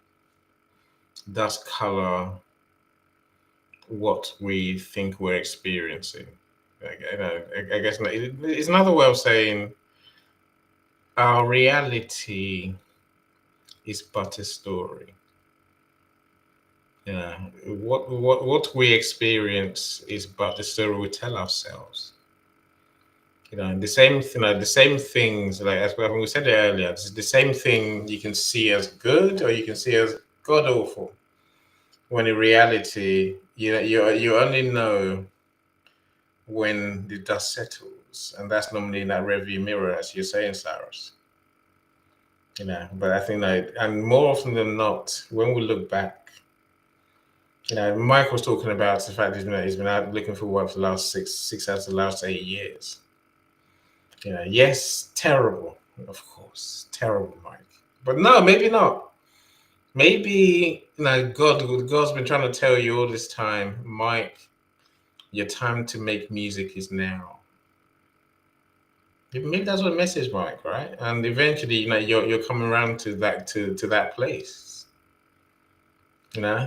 [SPEAKER 4] does color what we think we're experiencing. I guess it's another way of saying our reality is but a story. What we experience is but the story we tell ourselves. The same things, like as we said earlier, it's the same thing you can see as good or you can see as god awful. When in reality, you only know when the dust settles, and that's normally in that rearview mirror, as you're saying, Cyrus. But I think that, and more often than not, when we look back, Mike was talking about the fact that he's been out looking for work for the last six out of the last 8 years. Yes, terrible. Of course, terrible, Mike. But no, maybe not. Maybe God's been trying to tell you all this time, Mike. Your time to make music is now. Maybe that's what the message, Mike, right? And eventually, you're coming around to that place. So again,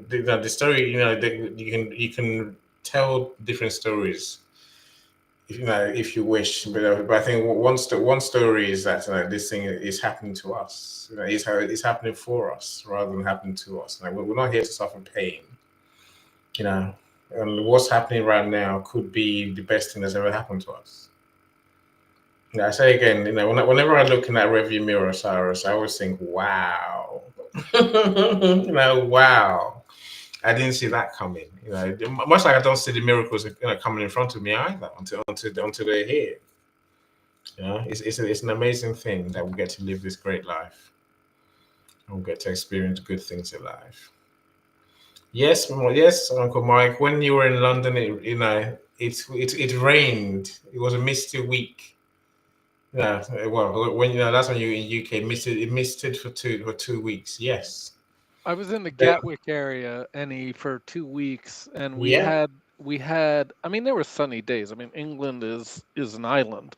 [SPEAKER 4] the story. You can tell different stories, if you wish. But I think one story is that this thing is happening to us. It's happening for us rather than happening to us. We're not here to suffer pain. And what's happening right now could be the best thing that's ever happened to us. I say again, whenever I look in that rearview mirror, Cyrus, I always think, wow. Wow. I didn't see that coming. Much like I don't see the miracles coming in front of me either until they're here. It's an amazing thing that we get to live this great life, and we get to experience good things in life. Yes, Uncle Mike. When you were in London, it rained. It was a misty week. Yeah, well, when that's when you were in UK, misted for 2 weeks. Yes.
[SPEAKER 5] I was in the
[SPEAKER 4] Yeah.
[SPEAKER 5] Gatwick area, for 2 weeks, and
[SPEAKER 4] Yeah.
[SPEAKER 5] we had. I mean, there were sunny days. I mean, England is an island,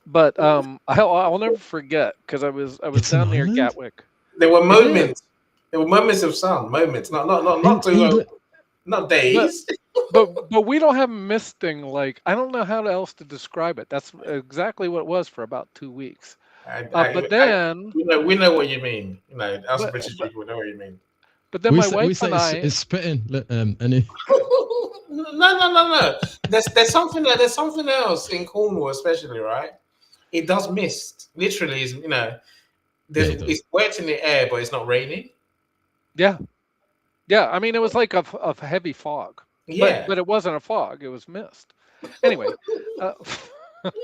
[SPEAKER 5] but I'll never forget because I was
[SPEAKER 6] It's an
[SPEAKER 5] down near
[SPEAKER 6] island.
[SPEAKER 5] Gatwick.
[SPEAKER 4] There were
[SPEAKER 5] It is,
[SPEAKER 4] moments. There were moments of sun. Moments.
[SPEAKER 6] In England,
[SPEAKER 4] Not
[SPEAKER 5] but
[SPEAKER 4] days.
[SPEAKER 5] but we don't have misting. Like, I don't know how else to describe it. That's exactly what it was for about 2 weeks. But then,
[SPEAKER 4] We know what you mean. Us
[SPEAKER 5] but
[SPEAKER 4] British people know what you mean.
[SPEAKER 5] but then
[SPEAKER 6] we
[SPEAKER 5] my
[SPEAKER 6] say
[SPEAKER 5] wife and I.
[SPEAKER 6] it's spitting. Any
[SPEAKER 4] No. There's something else in Cornwall, especially, right? It does mist. Literally,
[SPEAKER 6] it does.
[SPEAKER 4] it's wet in the air, but it's not raining.
[SPEAKER 5] Yeah, yeah. I mean, it was like a heavy fog,
[SPEAKER 4] Yeah.
[SPEAKER 5] but it wasn't a fog. It was mist. Anyway, uh,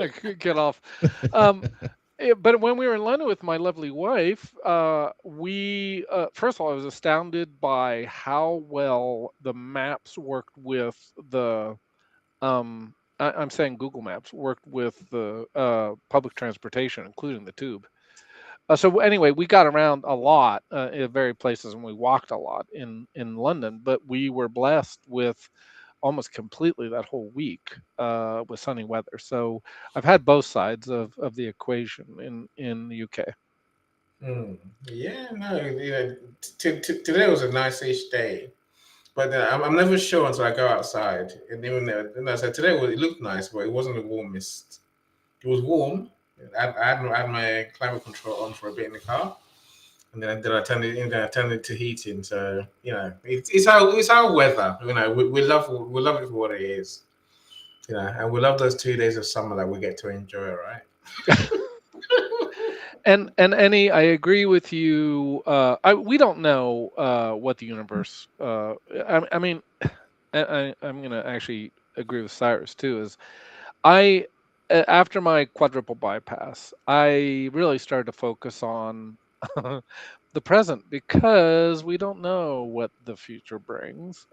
[SPEAKER 5] I could get off. Um, but when we were in London with my lovely wife, we first of all, I was astounded by how well the maps worked with the. I'm saying Google Maps worked with the public transportation, including the tube. So anyway, we got around a lot in various places, and we walked a lot in London. But we were blessed with almost completely that whole week with sunny weather. So I've had both sides of the equation in the UK.
[SPEAKER 4] Yeah, no, today was a nice-ish day, but I'm never sure until I go outside. And even so today it looked nice, but it wasn't the warmest. It was warm. I had my climate control on for a bit in the car, and then I turned it to heating. So it's our weather. We love it for what it is. And we love those 2 days of summer that we get to enjoy. Right?
[SPEAKER 5] And Annie, I agree with you. We don't know what the universe. I mean, I'm going to actually agree with Cyrus too. Is I after my quadruple bypass, I really started to focus on the present because we don't know what the future brings.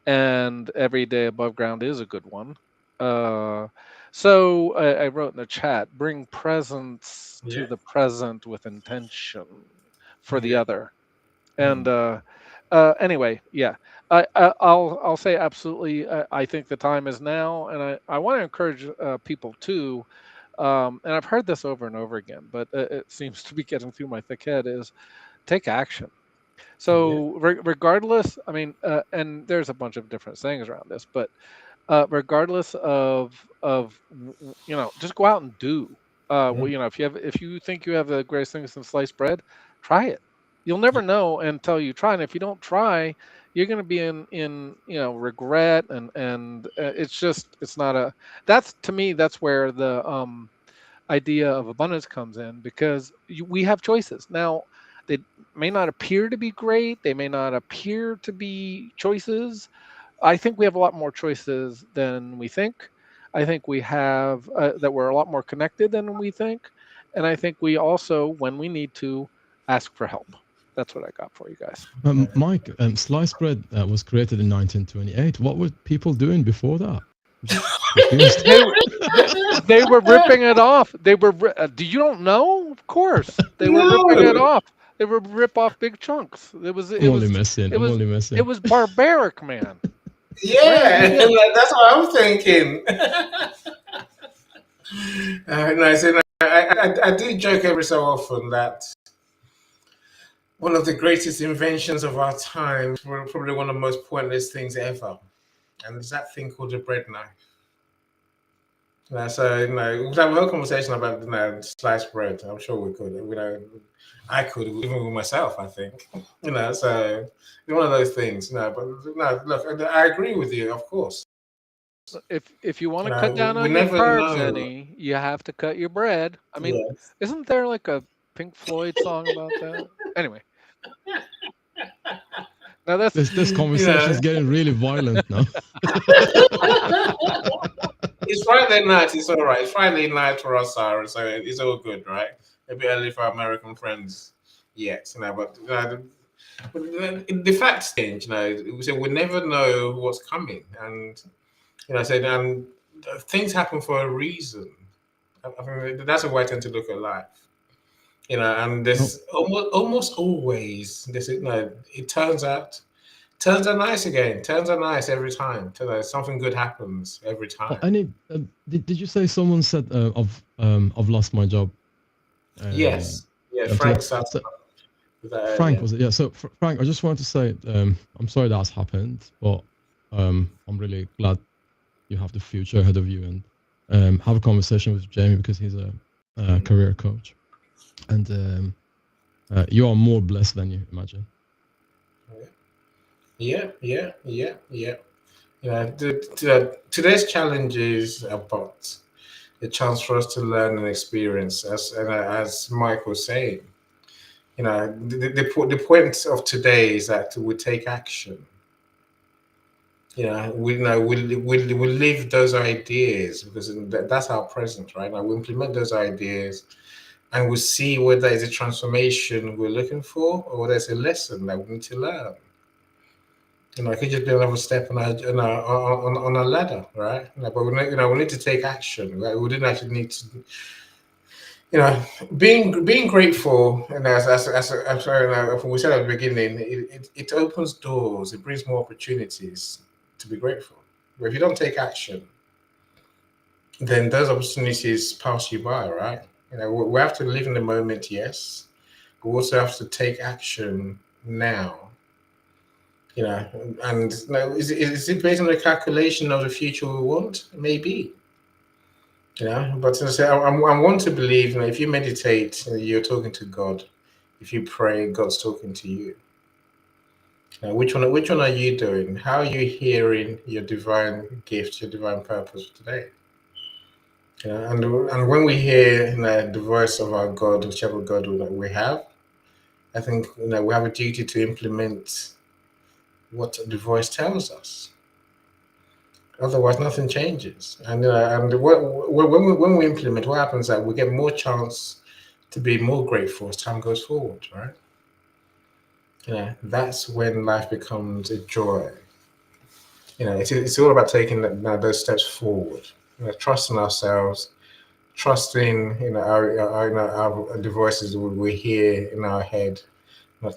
[SPEAKER 5] And every day above ground is a good one. Uh, so I wrote in the chat, bring presence to
[SPEAKER 4] Yeah.
[SPEAKER 5] the present with intention for the
[SPEAKER 4] Yeah.
[SPEAKER 5] other. And anyway, yeah, I'll say absolutely. I think the time is now, and I want to encourage people too. And I've heard this over and over again, but it seems to be getting through my thick head. Is take action.
[SPEAKER 4] Yeah.
[SPEAKER 5] So regardless, I mean, and there's a bunch of different sayings around this, but regardless of just go out and do. Well, if you think you have the greatest thing since sliced bread, try it. You'll never know until you try, and if you don't try, you're going to be in regret, and it's not a. That's to me, that's where the idea of abundance comes in because we have choices now. They may not appear to be great. They may not appear to be choices. I think we have a lot more choices than we think. I think we have that we're a lot more connected than we think. And I think we also, when we need to, ask for help. That's what I got for you guys.
[SPEAKER 6] Mike, sliced bread was created in 1928. What were people doing before that? confused.
[SPEAKER 5] They were ripping it off. Do you don't know? Of course, they were ripping it
[SPEAKER 4] No.
[SPEAKER 5] off. They would rip off big chunks.
[SPEAKER 6] I'm only messing.
[SPEAKER 5] It
[SPEAKER 6] I'm
[SPEAKER 5] was
[SPEAKER 6] only
[SPEAKER 5] it
[SPEAKER 6] messing.
[SPEAKER 5] was barbaric, man.
[SPEAKER 4] Yeah,
[SPEAKER 5] Crazy.
[SPEAKER 4] that's what I'm thinking. No, so, no, I do joke every so often that one of the greatest inventions of our time, probably one of the most pointless things ever, and it's that thing called a bread knife. So we could have a whole conversation about sliced bread. I'm sure we could. I could even with myself. I think So it's one of those things. But no, look, I agree with you. Of course,
[SPEAKER 5] If you want to cut down
[SPEAKER 4] we
[SPEAKER 5] on your
[SPEAKER 4] never
[SPEAKER 5] carbs,
[SPEAKER 4] know.
[SPEAKER 5] any, you have to cut your bread. I mean,
[SPEAKER 4] Yes.
[SPEAKER 5] isn't there like a Pink Floyd song about that? Anyway, now that's
[SPEAKER 6] This
[SPEAKER 4] You
[SPEAKER 6] conversation
[SPEAKER 4] know,
[SPEAKER 6] is getting really violent now.
[SPEAKER 4] it's Friday night. It's all right. It's Friday night for us, Sarah. So it's all good, right? A bit early for our American friends. Yes, but the facts change. We never know what's coming, and things happen for a reason. I mean, that's a way I tend to look at life. And
[SPEAKER 6] No,
[SPEAKER 4] there's almost always this. It turns out nice again. Turns out nice every time. Something good happens every time.
[SPEAKER 6] I need. Did you say someone said I've lost my job?
[SPEAKER 4] Yes. Yeah.
[SPEAKER 6] Today.
[SPEAKER 4] Frank Sutter
[SPEAKER 6] So
[SPEAKER 4] was that
[SPEAKER 6] Frank
[SPEAKER 4] earlier.
[SPEAKER 6] was it? Yeah. So Frank, I just wanted to say I'm sorry that's happened, but I'm really glad you have the future ahead of you and have a conversation with Jamie because he's a career coach and you are more blessed than you imagine.
[SPEAKER 4] Yeah. Yeah. Yeah. Yeah. Today's challenge is about a chance for us to learn and experience, as Mike was saying. The point of today is that we take action. We live those ideas because that's our present, right? Now we implement those ideas and we see whether it's a transformation we're looking for or whether it's a lesson that we need to learn. It could just be another step on a ladder, right? But we need to take action. Right? We didn't actually need to, you know, being grateful. And I'm sorry, we said at the beginning, it opens doors. It brings more opportunities to be grateful. But if you don't take action, then those opportunities pass you by, right? We have to live in the moment, yes. But we also have to take action now. And is it based on the calculation of the future we want? Maybe. But I want to believe, if you meditate, you're talking to God. If you pray, God's talking to you. Which one are you doing? How are you hearing your divine gift, your divine purpose today? And when we hear the voice of our God, whichever God we have, I think we have a duty to implement what the voice tells us. Otherwise, nothing changes. When we implement, what happens is that we get more chance to be more grateful as time goes forward, right? That's when life becomes a joy. It's all about taking those steps forward. Trusting ourselves, trusting our the voices we hear in our head,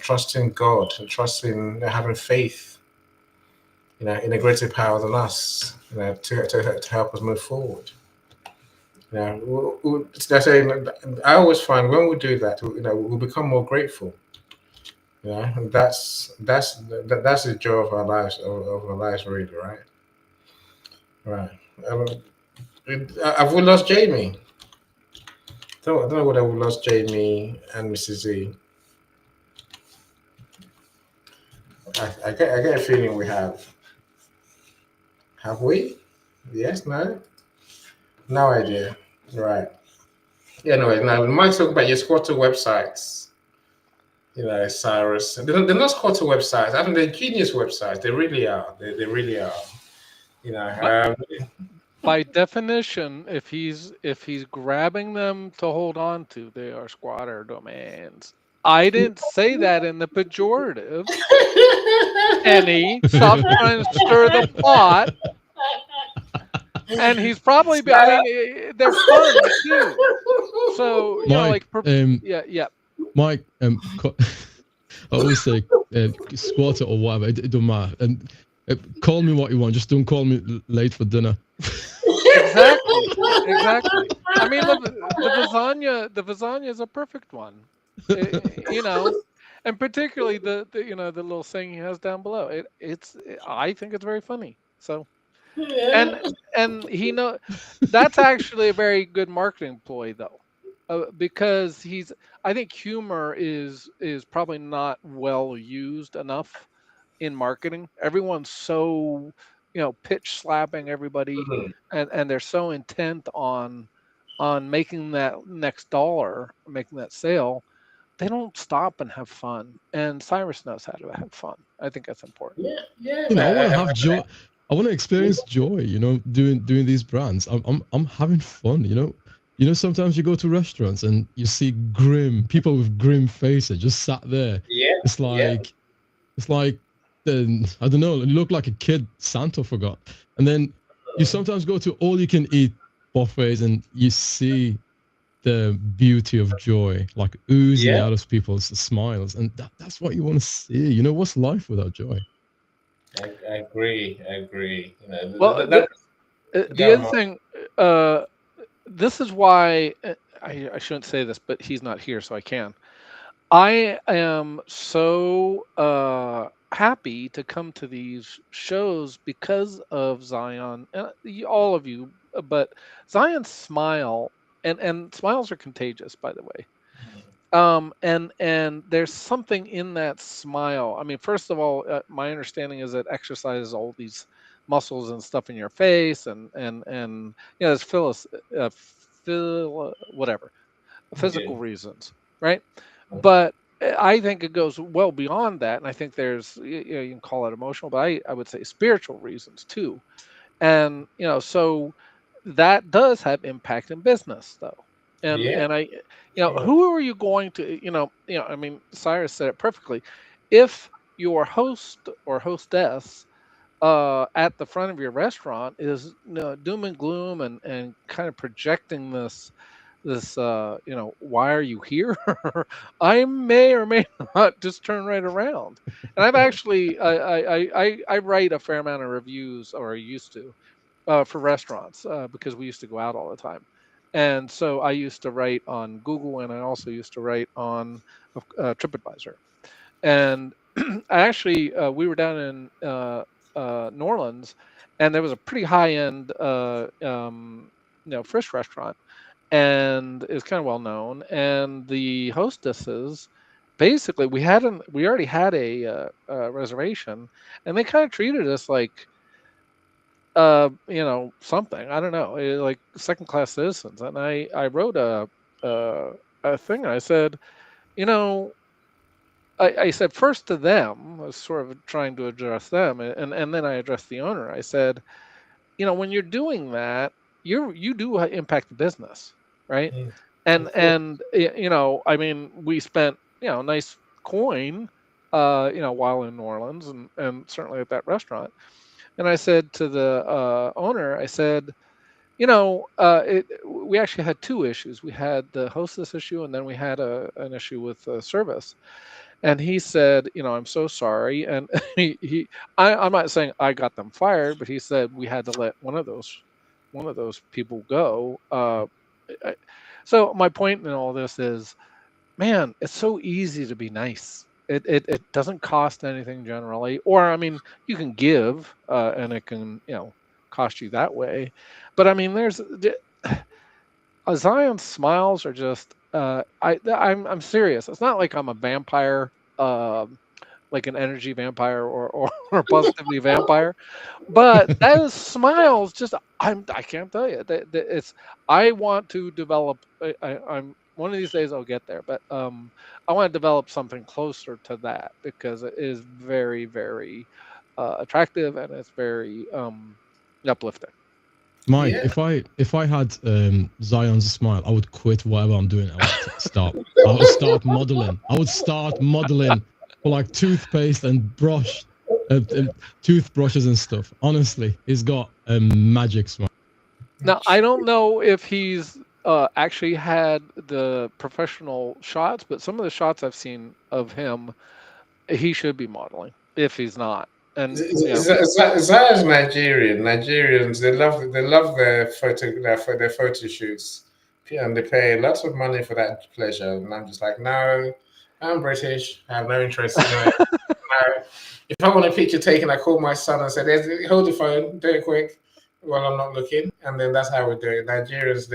[SPEAKER 4] trusting God, and trusting having faith in a greater power than us, to help us move forward. I always find when we do that, we become more grateful. And that's the joy of our lives, of our lives, really, right? Right. Um, have we lost Jamie? I don't know whether we lost Jamie and Mrs. Z. I get a feeling we have. Have we? Yes, no? No idea. Right. Yeah, anyway, now we might talk about your squatter websites. Cyrus. They're not squatter websites. I mean, they're genius websites. They really are. They really are. You know,
[SPEAKER 5] but
[SPEAKER 4] um,
[SPEAKER 5] by definition, if he's grabbing them to hold on to, they are squatter domains. I didn't say that in the pejorative. Any, stop trying to stir the pot. And he's probably, I mean, they're fun too. So, you know,
[SPEAKER 6] Mike,
[SPEAKER 5] like, yeah.
[SPEAKER 6] Mike, I always say squat it or whatever. It don't matter. And call me what you want. Just don't call me late for dinner.
[SPEAKER 5] Exactly. I mean, the lasagna is a perfect one. You know, and particularly the you know the little saying he has down below. I think it's very funny. So and he that's actually a very good marketing ploy though, because I think humor is probably not well used enough in marketing. Everyone's so, pitch slapping everybody, and they're so intent on making that next dollar, making that sale. They don't stop and have fun. And Cyrus knows how to have fun. I think that's important.
[SPEAKER 6] You know, I want to have joy. I want to experience joy. You know, doing these brands. I'm having fun. You know. Sometimes you go to restaurants and you see grim people with grim faces just sat there. It's like I don't know. You look like a kid Santa forgot. And then you sometimes go to all you can eat buffets and you see the beauty of joy like oozing out of people's smiles, and that's what you want to see. You know, what's life without joy?
[SPEAKER 4] I agree. You know,
[SPEAKER 5] Well, the other thing, this is why I shouldn't say this, but he's not here, so I can. I am so happy to come to these shows because of Zion and all of you, but Zion's smile, and smiles are contagious, by the way. And there's something in that smile. I mean, first of all, my understanding is it exercises all these muscles and stuff in your face, and there's whatever physical reasons, right? But I think it goes well beyond that, and I think there's, you can call it emotional, but I would say spiritual reasons too. And so that does have impact in business though. And I, who are you going to, I mean, Cyrus said it perfectly. If your host or hostess at the front of your restaurant is, doom and gloom, and kind of projecting this why are you here, I may or may not just turn right around. And I've actually I write a fair amount of reviews, or I used to, for restaurants, because we used to go out all the time. And so I used to write on Google, and I also used to write on TripAdvisor. And I actually, we were down in New Orleans, and there was a pretty high end fish restaurant, and it's kind of well known. And the hostesses, basically, we already had a reservation, and they kind of treated us like something, I don't know, like second class citizens. And I wrote a thing, and I said, you know I said first to them, I was sort of trying to address them, and then I addressed the owner. I said, when you're doing that, you do impact the business, right? And I mean, we spent, nice coin, while in New Orleans, and certainly at that restaurant. And I said to the owner, I said, we actually had two issues. We had the hostess issue, and then we had an issue with service. And he said, I'm so sorry. And I'm not saying I got them fired, but he said we had to let one of those people go. So my point in all this is, man, it's so easy to be nice. It doesn't cost anything generally, or I mean, you can give, and it can, cost you that way. But I mean, Zion's smiles are just, I'm serious. It's not like I'm a vampire, like an energy vampire, or positivity vampire, but those smiles just, I can't tell you that it's. I want to develop. I'm one of these days I'll get there, but I want to develop something closer to that, because it is very, very attractive, and it's very uplifting.
[SPEAKER 6] Mike, if I had Zion's smile, I would quit whatever I'm doing. I would start modeling. I would start modeling for like toothpaste and toothbrushes and stuff. Honestly, he's got a magic smile.
[SPEAKER 5] Now, I don't know if he's actually had the professional shots, but some of the shots I've seen of him, he should be modeling if he's not. And
[SPEAKER 4] Zaya's Nigerian. Nigerians, they love their photo shoots, and they pay lots of money for that pleasure. And I'm just like, no, I'm British. I have no interest in it. No. If I want a picture taken, I call my son and say, "Hold the phone, do it quick while I'm not looking," and then that's how we do it. Nigerians,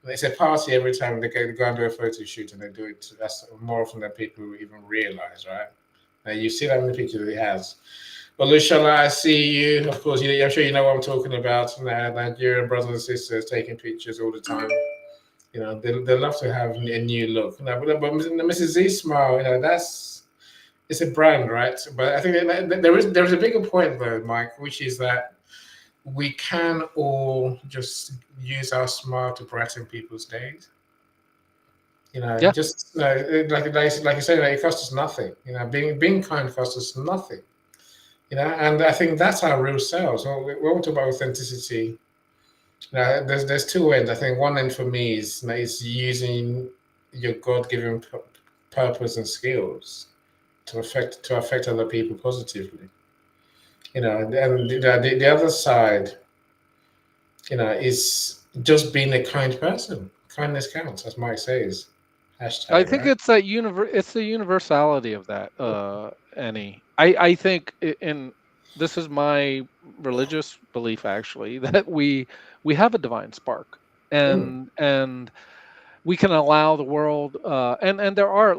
[SPEAKER 4] it's a party every time they go and do a photo shoot, and they do it. That's more often than people even realize, right? You see how many pictures he has. Well, Lushala, I see you. Of course, I'm sure you know what I'm talking about. Nigerian brothers and sisters taking pictures all the time. They love to have a new look. But Mrs. Z smile, it's a brand, right? But I think there is a bigger point though, Mike, which is that we can all just use our smile to brighten people's days.
[SPEAKER 5] yeah,
[SPEAKER 4] Just like you said, it costs us nothing. Being kind costs us nothing. And I think that's our real selves. When we talk about authenticity, there's two ends. I think one end for me is using your God-given purpose and skills to affect other people positively. And the other side, is just being a kind person. Kindness counts, as Mike says.
[SPEAKER 5] I
[SPEAKER 4] Hashtag,
[SPEAKER 5] think
[SPEAKER 4] right?
[SPEAKER 5] it's that it's the universality of that, Annie. I think in this is my religious belief actually that we have a divine spark,
[SPEAKER 4] Mm,
[SPEAKER 5] and we can allow the world and there are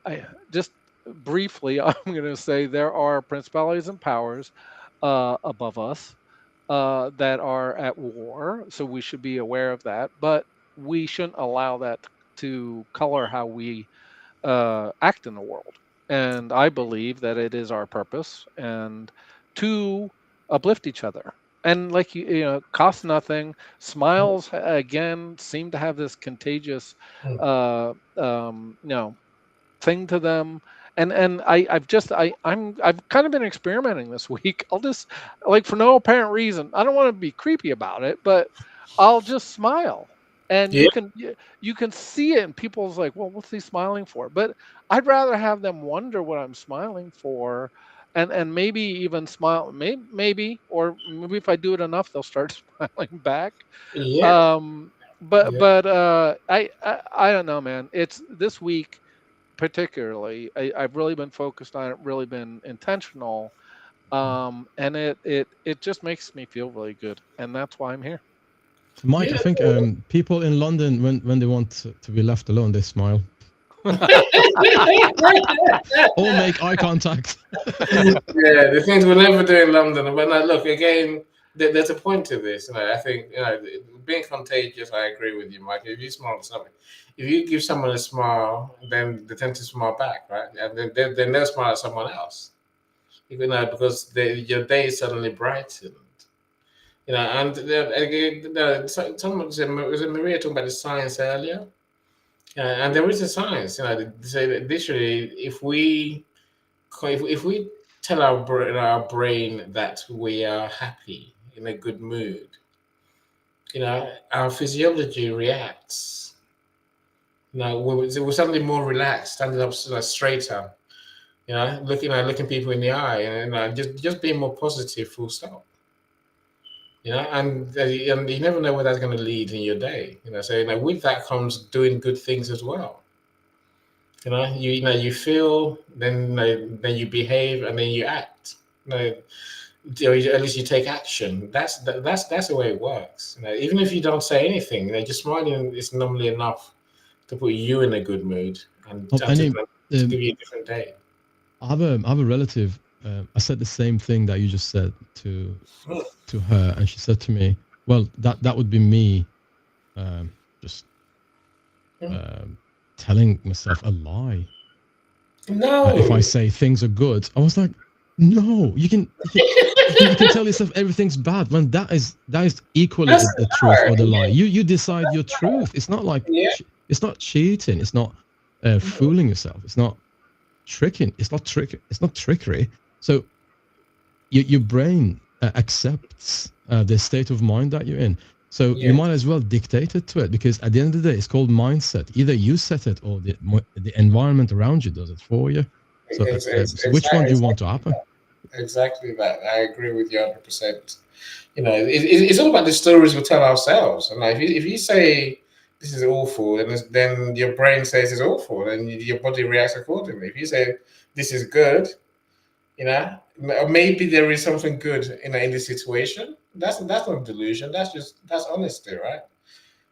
[SPEAKER 5] I just briefly I'm going to say there are principalities and powers above us that are at war, so we should be aware of that, but we shouldn't allow that to color how we act in the world. And I believe that it is our purpose and to uplift each other. And like cost nothing.
[SPEAKER 4] mm,
[SPEAKER 5] Smiles again seem to have this contagious,
[SPEAKER 4] mm.
[SPEAKER 5] uh, thing to them. And I've kind of been experimenting this week. I'll just, like, for no apparent reason, I don't want to be creepy about it, but I'll just smile. And
[SPEAKER 4] Yeah,
[SPEAKER 5] you can see it, and people's like, well, what's he smiling for? But I'd rather have them wonder what I'm smiling for, and maybe even smile, or maybe if I do it enough they'll start smiling back.
[SPEAKER 4] yeah,
[SPEAKER 5] um
[SPEAKER 4] yeah.
[SPEAKER 5] I don't know, man. It's this week particularly, I've really been focused on it, really been intentional, and it just makes me feel really good, and that's why I'm here.
[SPEAKER 6] So, Mike, I
[SPEAKER 4] Yeah.
[SPEAKER 6] think people in London, when they want to be left alone, they smile or make eye contact.
[SPEAKER 4] Yeah, the things we'll never do in London. But now, look, again, there's a point to this. I think being contagious. I agree with you, Mike. If you smile at something, if you give someone a smile, then they tend to smile back, right? And then they'll smile at someone else, because your day is suddenly brightened. And again, someone said, was it Maria talking about the science earlier? And there is a science. They say that literally, if we tell our brain that we are happy, in a good mood, our physiology reacts. We're suddenly more relaxed, standing up straighter. Looking people in the eye, and just being more positive. Full stop. And you never know where that's going to lead in your day. So with that comes doing good things as well. You feel, then you behave, and then you act. At least you take action. That's the way it works. Even if you don't say anything, just smiling is normally enough to put you in a good mood, and
[SPEAKER 6] Oh,
[SPEAKER 4] to
[SPEAKER 6] Annie,
[SPEAKER 4] give you a different day.
[SPEAKER 6] I have a relative. I said the same thing that you just said to her, and she said to me, "Well, that would be me, just um, telling myself a lie. If I
[SPEAKER 4] No.
[SPEAKER 6] say things are good." I was like, "No, you can tell yourself everything's bad when that is equally
[SPEAKER 4] That's
[SPEAKER 6] the truth or the lie.
[SPEAKER 4] yeah,
[SPEAKER 6] You decide your truth. It's not like
[SPEAKER 4] yeah.
[SPEAKER 6] it's not cheating. It's not fooling yourself. It's not tricking. It's not trickery. So your brain accepts the state of mind that you're in. So you
[SPEAKER 4] Yeah,
[SPEAKER 6] might as well dictate it to it, because at the end of the day, it's called mindset. Either you set it or the environment around you does it for you. So, so which one do you want to happen?
[SPEAKER 4] exactly that. I agree with you 100%. It's all about the stories we tell ourselves. And like, if you say this is awful, then your brain says it's awful, and your body reacts accordingly. If you say this is good, maybe there is something good in this situation. That's not delusion. That's honesty, right?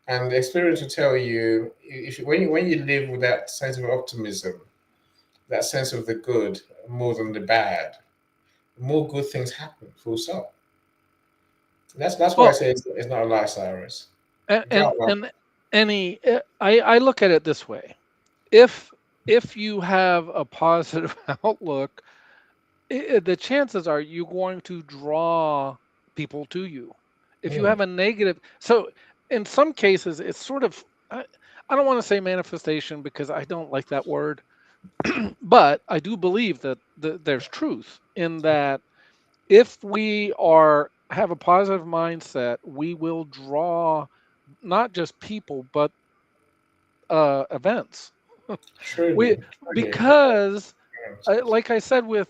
[SPEAKER 4] And experience will tell you, if when you live with that sense of optimism, that sense of the good more than the bad, more good things happen. Full stop. That's why I
[SPEAKER 5] Well,
[SPEAKER 4] say it's not a lie, Cyrus.
[SPEAKER 5] and
[SPEAKER 4] Go
[SPEAKER 5] and,
[SPEAKER 4] on.
[SPEAKER 5] and any I look at it this way. If if you have a positive outlook, the chances are you're going to draw people to you. If you
[SPEAKER 4] Mm,
[SPEAKER 5] have a negative, so in some cases, it's sort of, I don't want to say manifestation because I don't like that word, but I do believe that there's truth in that if we are have a positive mindset, we will draw not just people but events. We
[SPEAKER 4] truly, truly.
[SPEAKER 5] because like I said with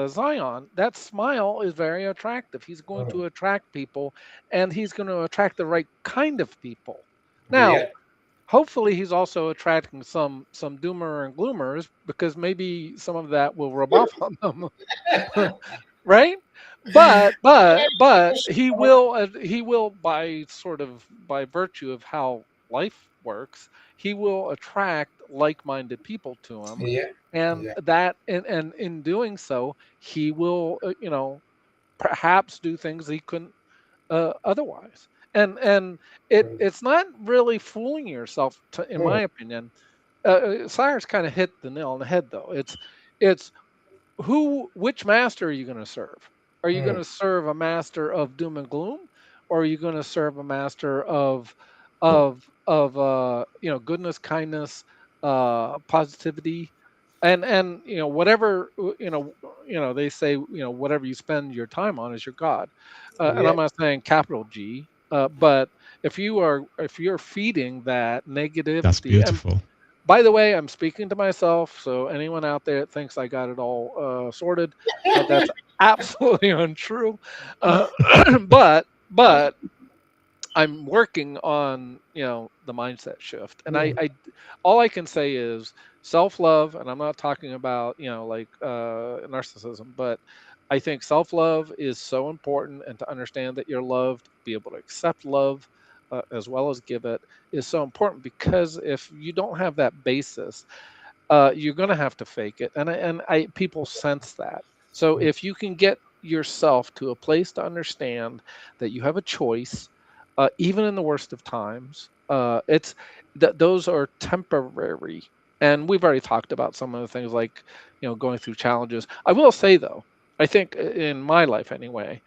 [SPEAKER 5] Zion, that smile is very attractive. He's going
[SPEAKER 4] Mm,
[SPEAKER 5] to attract people, and he's going to attract the right kind of people. Now,
[SPEAKER 4] yeah,
[SPEAKER 5] hopefully, he's also attracting some doomer and gloomers because maybe some of that will rub off on them, right? But he will by sort of by virtue of how life works, he will attract like-minded people to him,
[SPEAKER 4] yeah,
[SPEAKER 5] and
[SPEAKER 4] yeah.
[SPEAKER 5] and in doing so, he will perhaps do things he couldn't otherwise. And
[SPEAKER 4] Mm,
[SPEAKER 5] it's not really fooling yourself, in
[SPEAKER 4] mm,
[SPEAKER 5] my opinion. Cyrus kind of hit the nail on the head, though. It's which master are you going to serve? Are you going
[SPEAKER 4] mm,
[SPEAKER 5] to serve a master of doom and gloom, or are you going to serve a master of goodness, kindness, positivity, and whatever they say, whatever you spend your time on is your god. And
[SPEAKER 4] yeah,
[SPEAKER 5] I'm not saying capital G, but if you're feeding that
[SPEAKER 6] That's
[SPEAKER 5] negativity. And
[SPEAKER 6] beautiful.
[SPEAKER 5] by the way, I'm speaking to myself, so anyone out there that thinks I got it all sorted, that's absolutely untrue. Uh, but I'm working on the mindset shift, and
[SPEAKER 4] mm,
[SPEAKER 5] all I can say is self love, and I'm not talking about like narcissism, but I think self love is so important, and to understand that you're loved, be able to accept love as well as give it is so important, because if you don't have that basis, you're going to have to fake it, and I people sense that. So if you can get yourself to a place to understand that you have a choice, even in the worst of times, it's that those are temporary. And we've already talked about some of the things, like going through challenges. I will say, though, I think in my life anyway,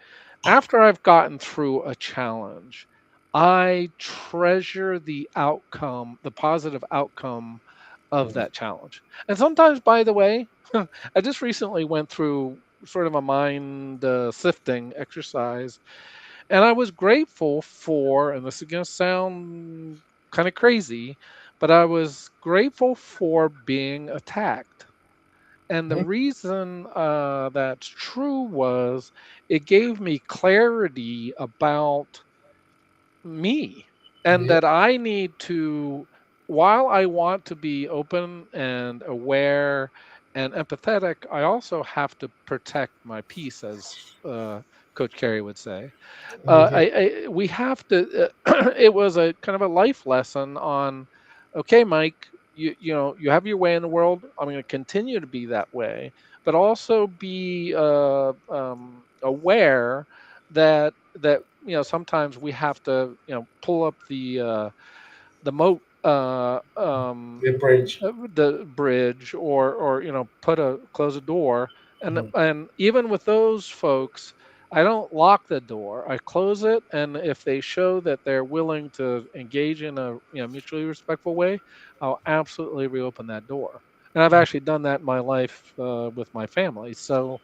[SPEAKER 5] after I've gotten through a challenge, I treasure the outcome, the positive outcome of
[SPEAKER 4] mm,
[SPEAKER 5] that challenge. And sometimes, by the way, I just recently went through sort of a mind sifting exercise, and I was grateful for, and this is going to sound kind of crazy, but I was grateful for being attacked. And the
[SPEAKER 4] mm,
[SPEAKER 5] reason that's true was it gave me clarity about me, and
[SPEAKER 4] yeah,
[SPEAKER 5] that I need to, while I want to be open and aware and empathetic, I also have to protect my peace, as Coach Carey would say.
[SPEAKER 4] mhm,
[SPEAKER 5] We have to. It was a kind of a life lesson on, okay, Mike, you have your way in the world. I'm going to continue to be that way, but also be aware that sometimes we have to pull up the moat,
[SPEAKER 4] the bridge.
[SPEAKER 5] the bridge, or put a close a door. and
[SPEAKER 4] Mm,
[SPEAKER 5] and even with those folks, I don't lock the door, I close it, and if they show that they're willing to engage in a mutually respectful way, I'll absolutely reopen that door. And I've actually done that in my life with my family. So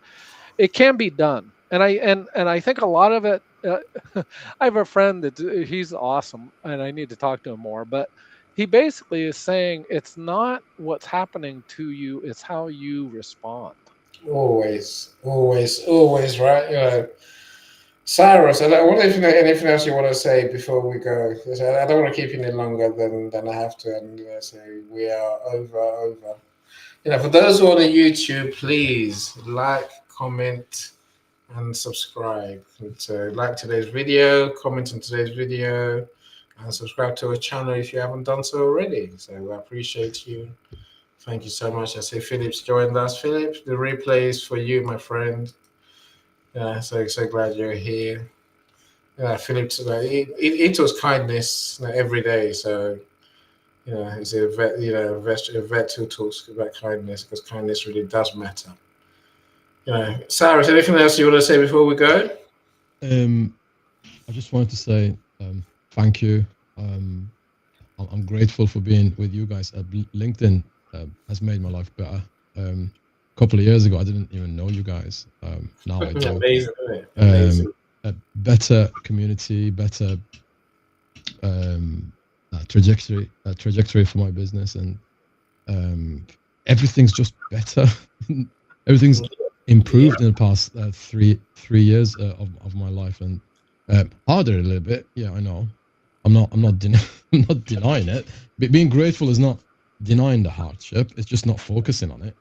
[SPEAKER 5] it can be done. I think a lot of it. I have a friend that he's awesome, and I need to talk to him more. But he basically is saying it's not what's happening to you; it's how you respond.
[SPEAKER 4] Always, always, always, right? Cyrus, I don't, anything else you want to say before we go? 'Cause I don't want to keep you any longer than I have to, and say we are over. For those who are on YouTube, please like, comment, and subscribe. And so like today's video, comment on today's video, and subscribe to our channel if you haven't done so already. So I appreciate you. Thank you so much. I say Philip's joined us. Philip, the replay is for you, my friend. So glad you're here. Philip, it was kindness every day. So he's a vet, a vet who talks about kindness because kindness really does matter. Cyrus, anything else you want to say before we go?
[SPEAKER 6] I just wanted to say thank you. I'm grateful for being with you guys. LinkedIn has made my life better. A couple of years ago, I didn't even know you guys. Now I do.
[SPEAKER 4] Amazing, isn't it? Amazing.
[SPEAKER 6] A better community, better trajectory for my business, and everything's just better. Everything's improved in the past 3 years of my life, and harder a little bit. Yeah, I know. I'm not I'm not denying it. But being grateful is not denying the hardship. It's just not focusing on it.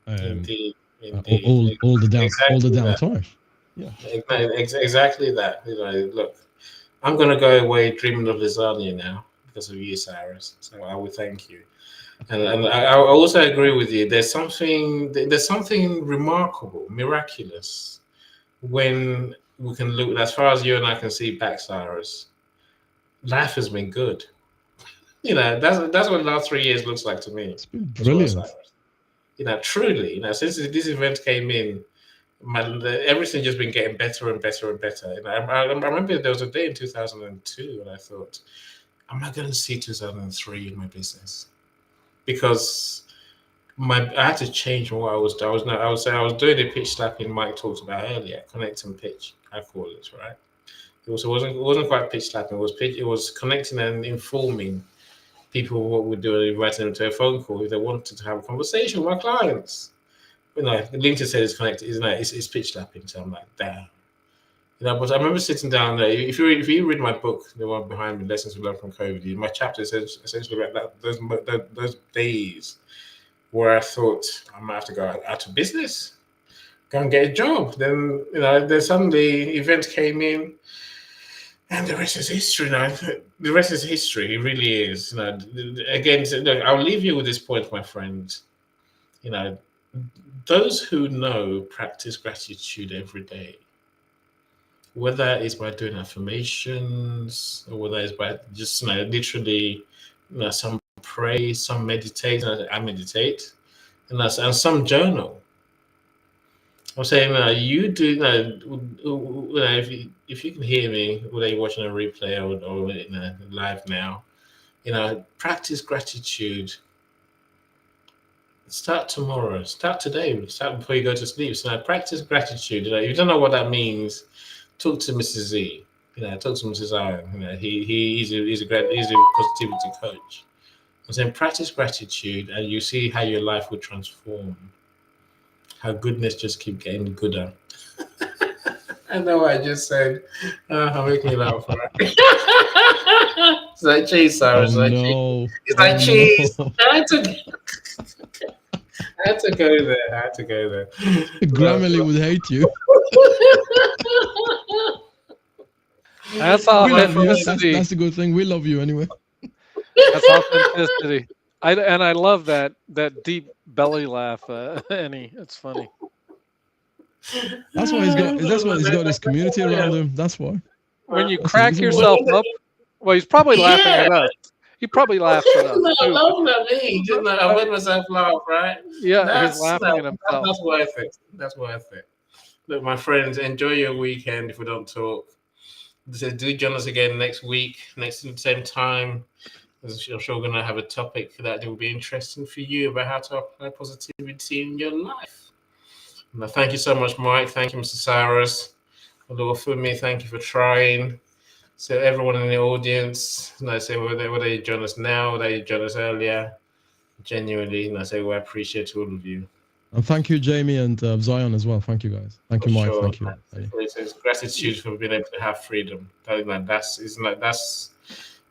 [SPEAKER 4] Indeed.
[SPEAKER 6] All the downtime. Yeah.
[SPEAKER 4] Exactly that. Look, I'm gonna go away dreaming of lasagna now because of you, Cyrus. So I will thank you. And I also agree with you. There's something remarkable, miraculous, when we can look as far as you and I can see back, Cyrus. Life has been good. That's what the last 3 years looks like to me.
[SPEAKER 6] It's been brilliant.
[SPEAKER 4] Truly, since this event came in, everything just been getting better and better and better. I remember there was a day in 2002, and I thought, am I going to see 2003 in my business? Because I had to change from what I was doing. I was doing the pitch slapping Mike talked about earlier, connect and pitch. I call it, right. It wasn't quite pitch slapping. It was connecting and informing people what we're doing, inviting them to a phone call if they wanted to have a conversation with my clients. LinkedIn said it's connected, isn't it? It's pitch slapping. So I'm like, damn. But I remember sitting down there. If you read my book, the one behind me, Lessons We Learned from COVID, my chapter says essentially about those days where I thought I might have to go out of business, go and get a job. Then then suddenly events came in. And the rest is history now. The rest is history. It really is. Again, look, I'll leave you with this point, my friend. Those who know practice gratitude every day, whether it's by doing affirmations or whether it's by just literally, some pray, some meditate. I meditate, and some journal. I'm saying, you do. If you can hear me, whether you're watching a replay or live now, practice gratitude. Start tomorrow. Start today. Start before you go to sleep. So practice gratitude. If you don't know what that means, talk to Mrs. Z. Talk to Mrs. Iron. He's a positivity coach. I'm saying practice gratitude, and you see how your life will transform. How goodness just keep getting gooder. I know what I just said. I'm making you laugh, right? It's like cheese, Sarah. It's like cheese. I had to go there.
[SPEAKER 6] Grammarly would hate you.
[SPEAKER 5] That's authenticity.
[SPEAKER 6] That's a good thing. We love you anyway.
[SPEAKER 5] That's authenticity. I love that deep belly laugh, Annie. It's funny.
[SPEAKER 6] That's why he's got his community around him. That's why.
[SPEAKER 5] When you crack yourself up, well, he's probably laughing at us. He probably laughs at us.
[SPEAKER 4] No, laughing at me. I made myself laugh, right?
[SPEAKER 5] Yeah, he's laughing at himself.
[SPEAKER 4] That's worth it. That's worth it. Look, my friends, enjoy your weekend. If we don't talk, do join us again next week, same time. I'm sure we're going to have a topic that will be interesting for you about how to apply positivity in your life. Thank you so much, Mike. Thank you, Mr. Cyrus. Olufumi, thank you for trying. So everyone in the audience, I say whether you join us now, whether you join us earlier, genuinely, I say we appreciate all of you.
[SPEAKER 6] And thank you, Jamie and Zion as well. Thank you, guys. Thank
[SPEAKER 4] For
[SPEAKER 6] you, Mike.
[SPEAKER 4] sure.
[SPEAKER 6] Thank you.
[SPEAKER 4] It's gratitude for being able to have freedom.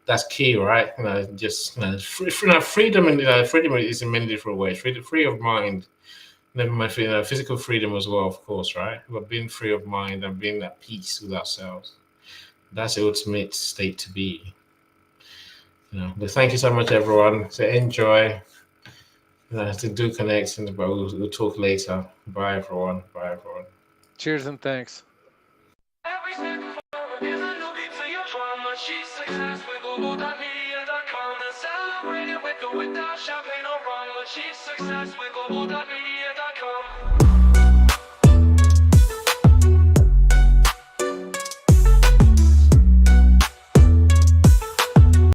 [SPEAKER 4] That's key, right? Just freedom, and freedom is in many different ways. Free of mind, never mind physical freedom as well, of course, right? But being free of mind and being at peace with ourselves. That's the ultimate state to be. But thank you so much, everyone. So enjoy. To do connect, but we'll talk later. Bye, everyone. Bye, everyone.
[SPEAKER 5] Cheers and thanks.
[SPEAKER 1] Every step forward is a new beat to your drama. She's success with Global.Media.com and celebrate it with or without champagne or rum. She's success with Global.Media.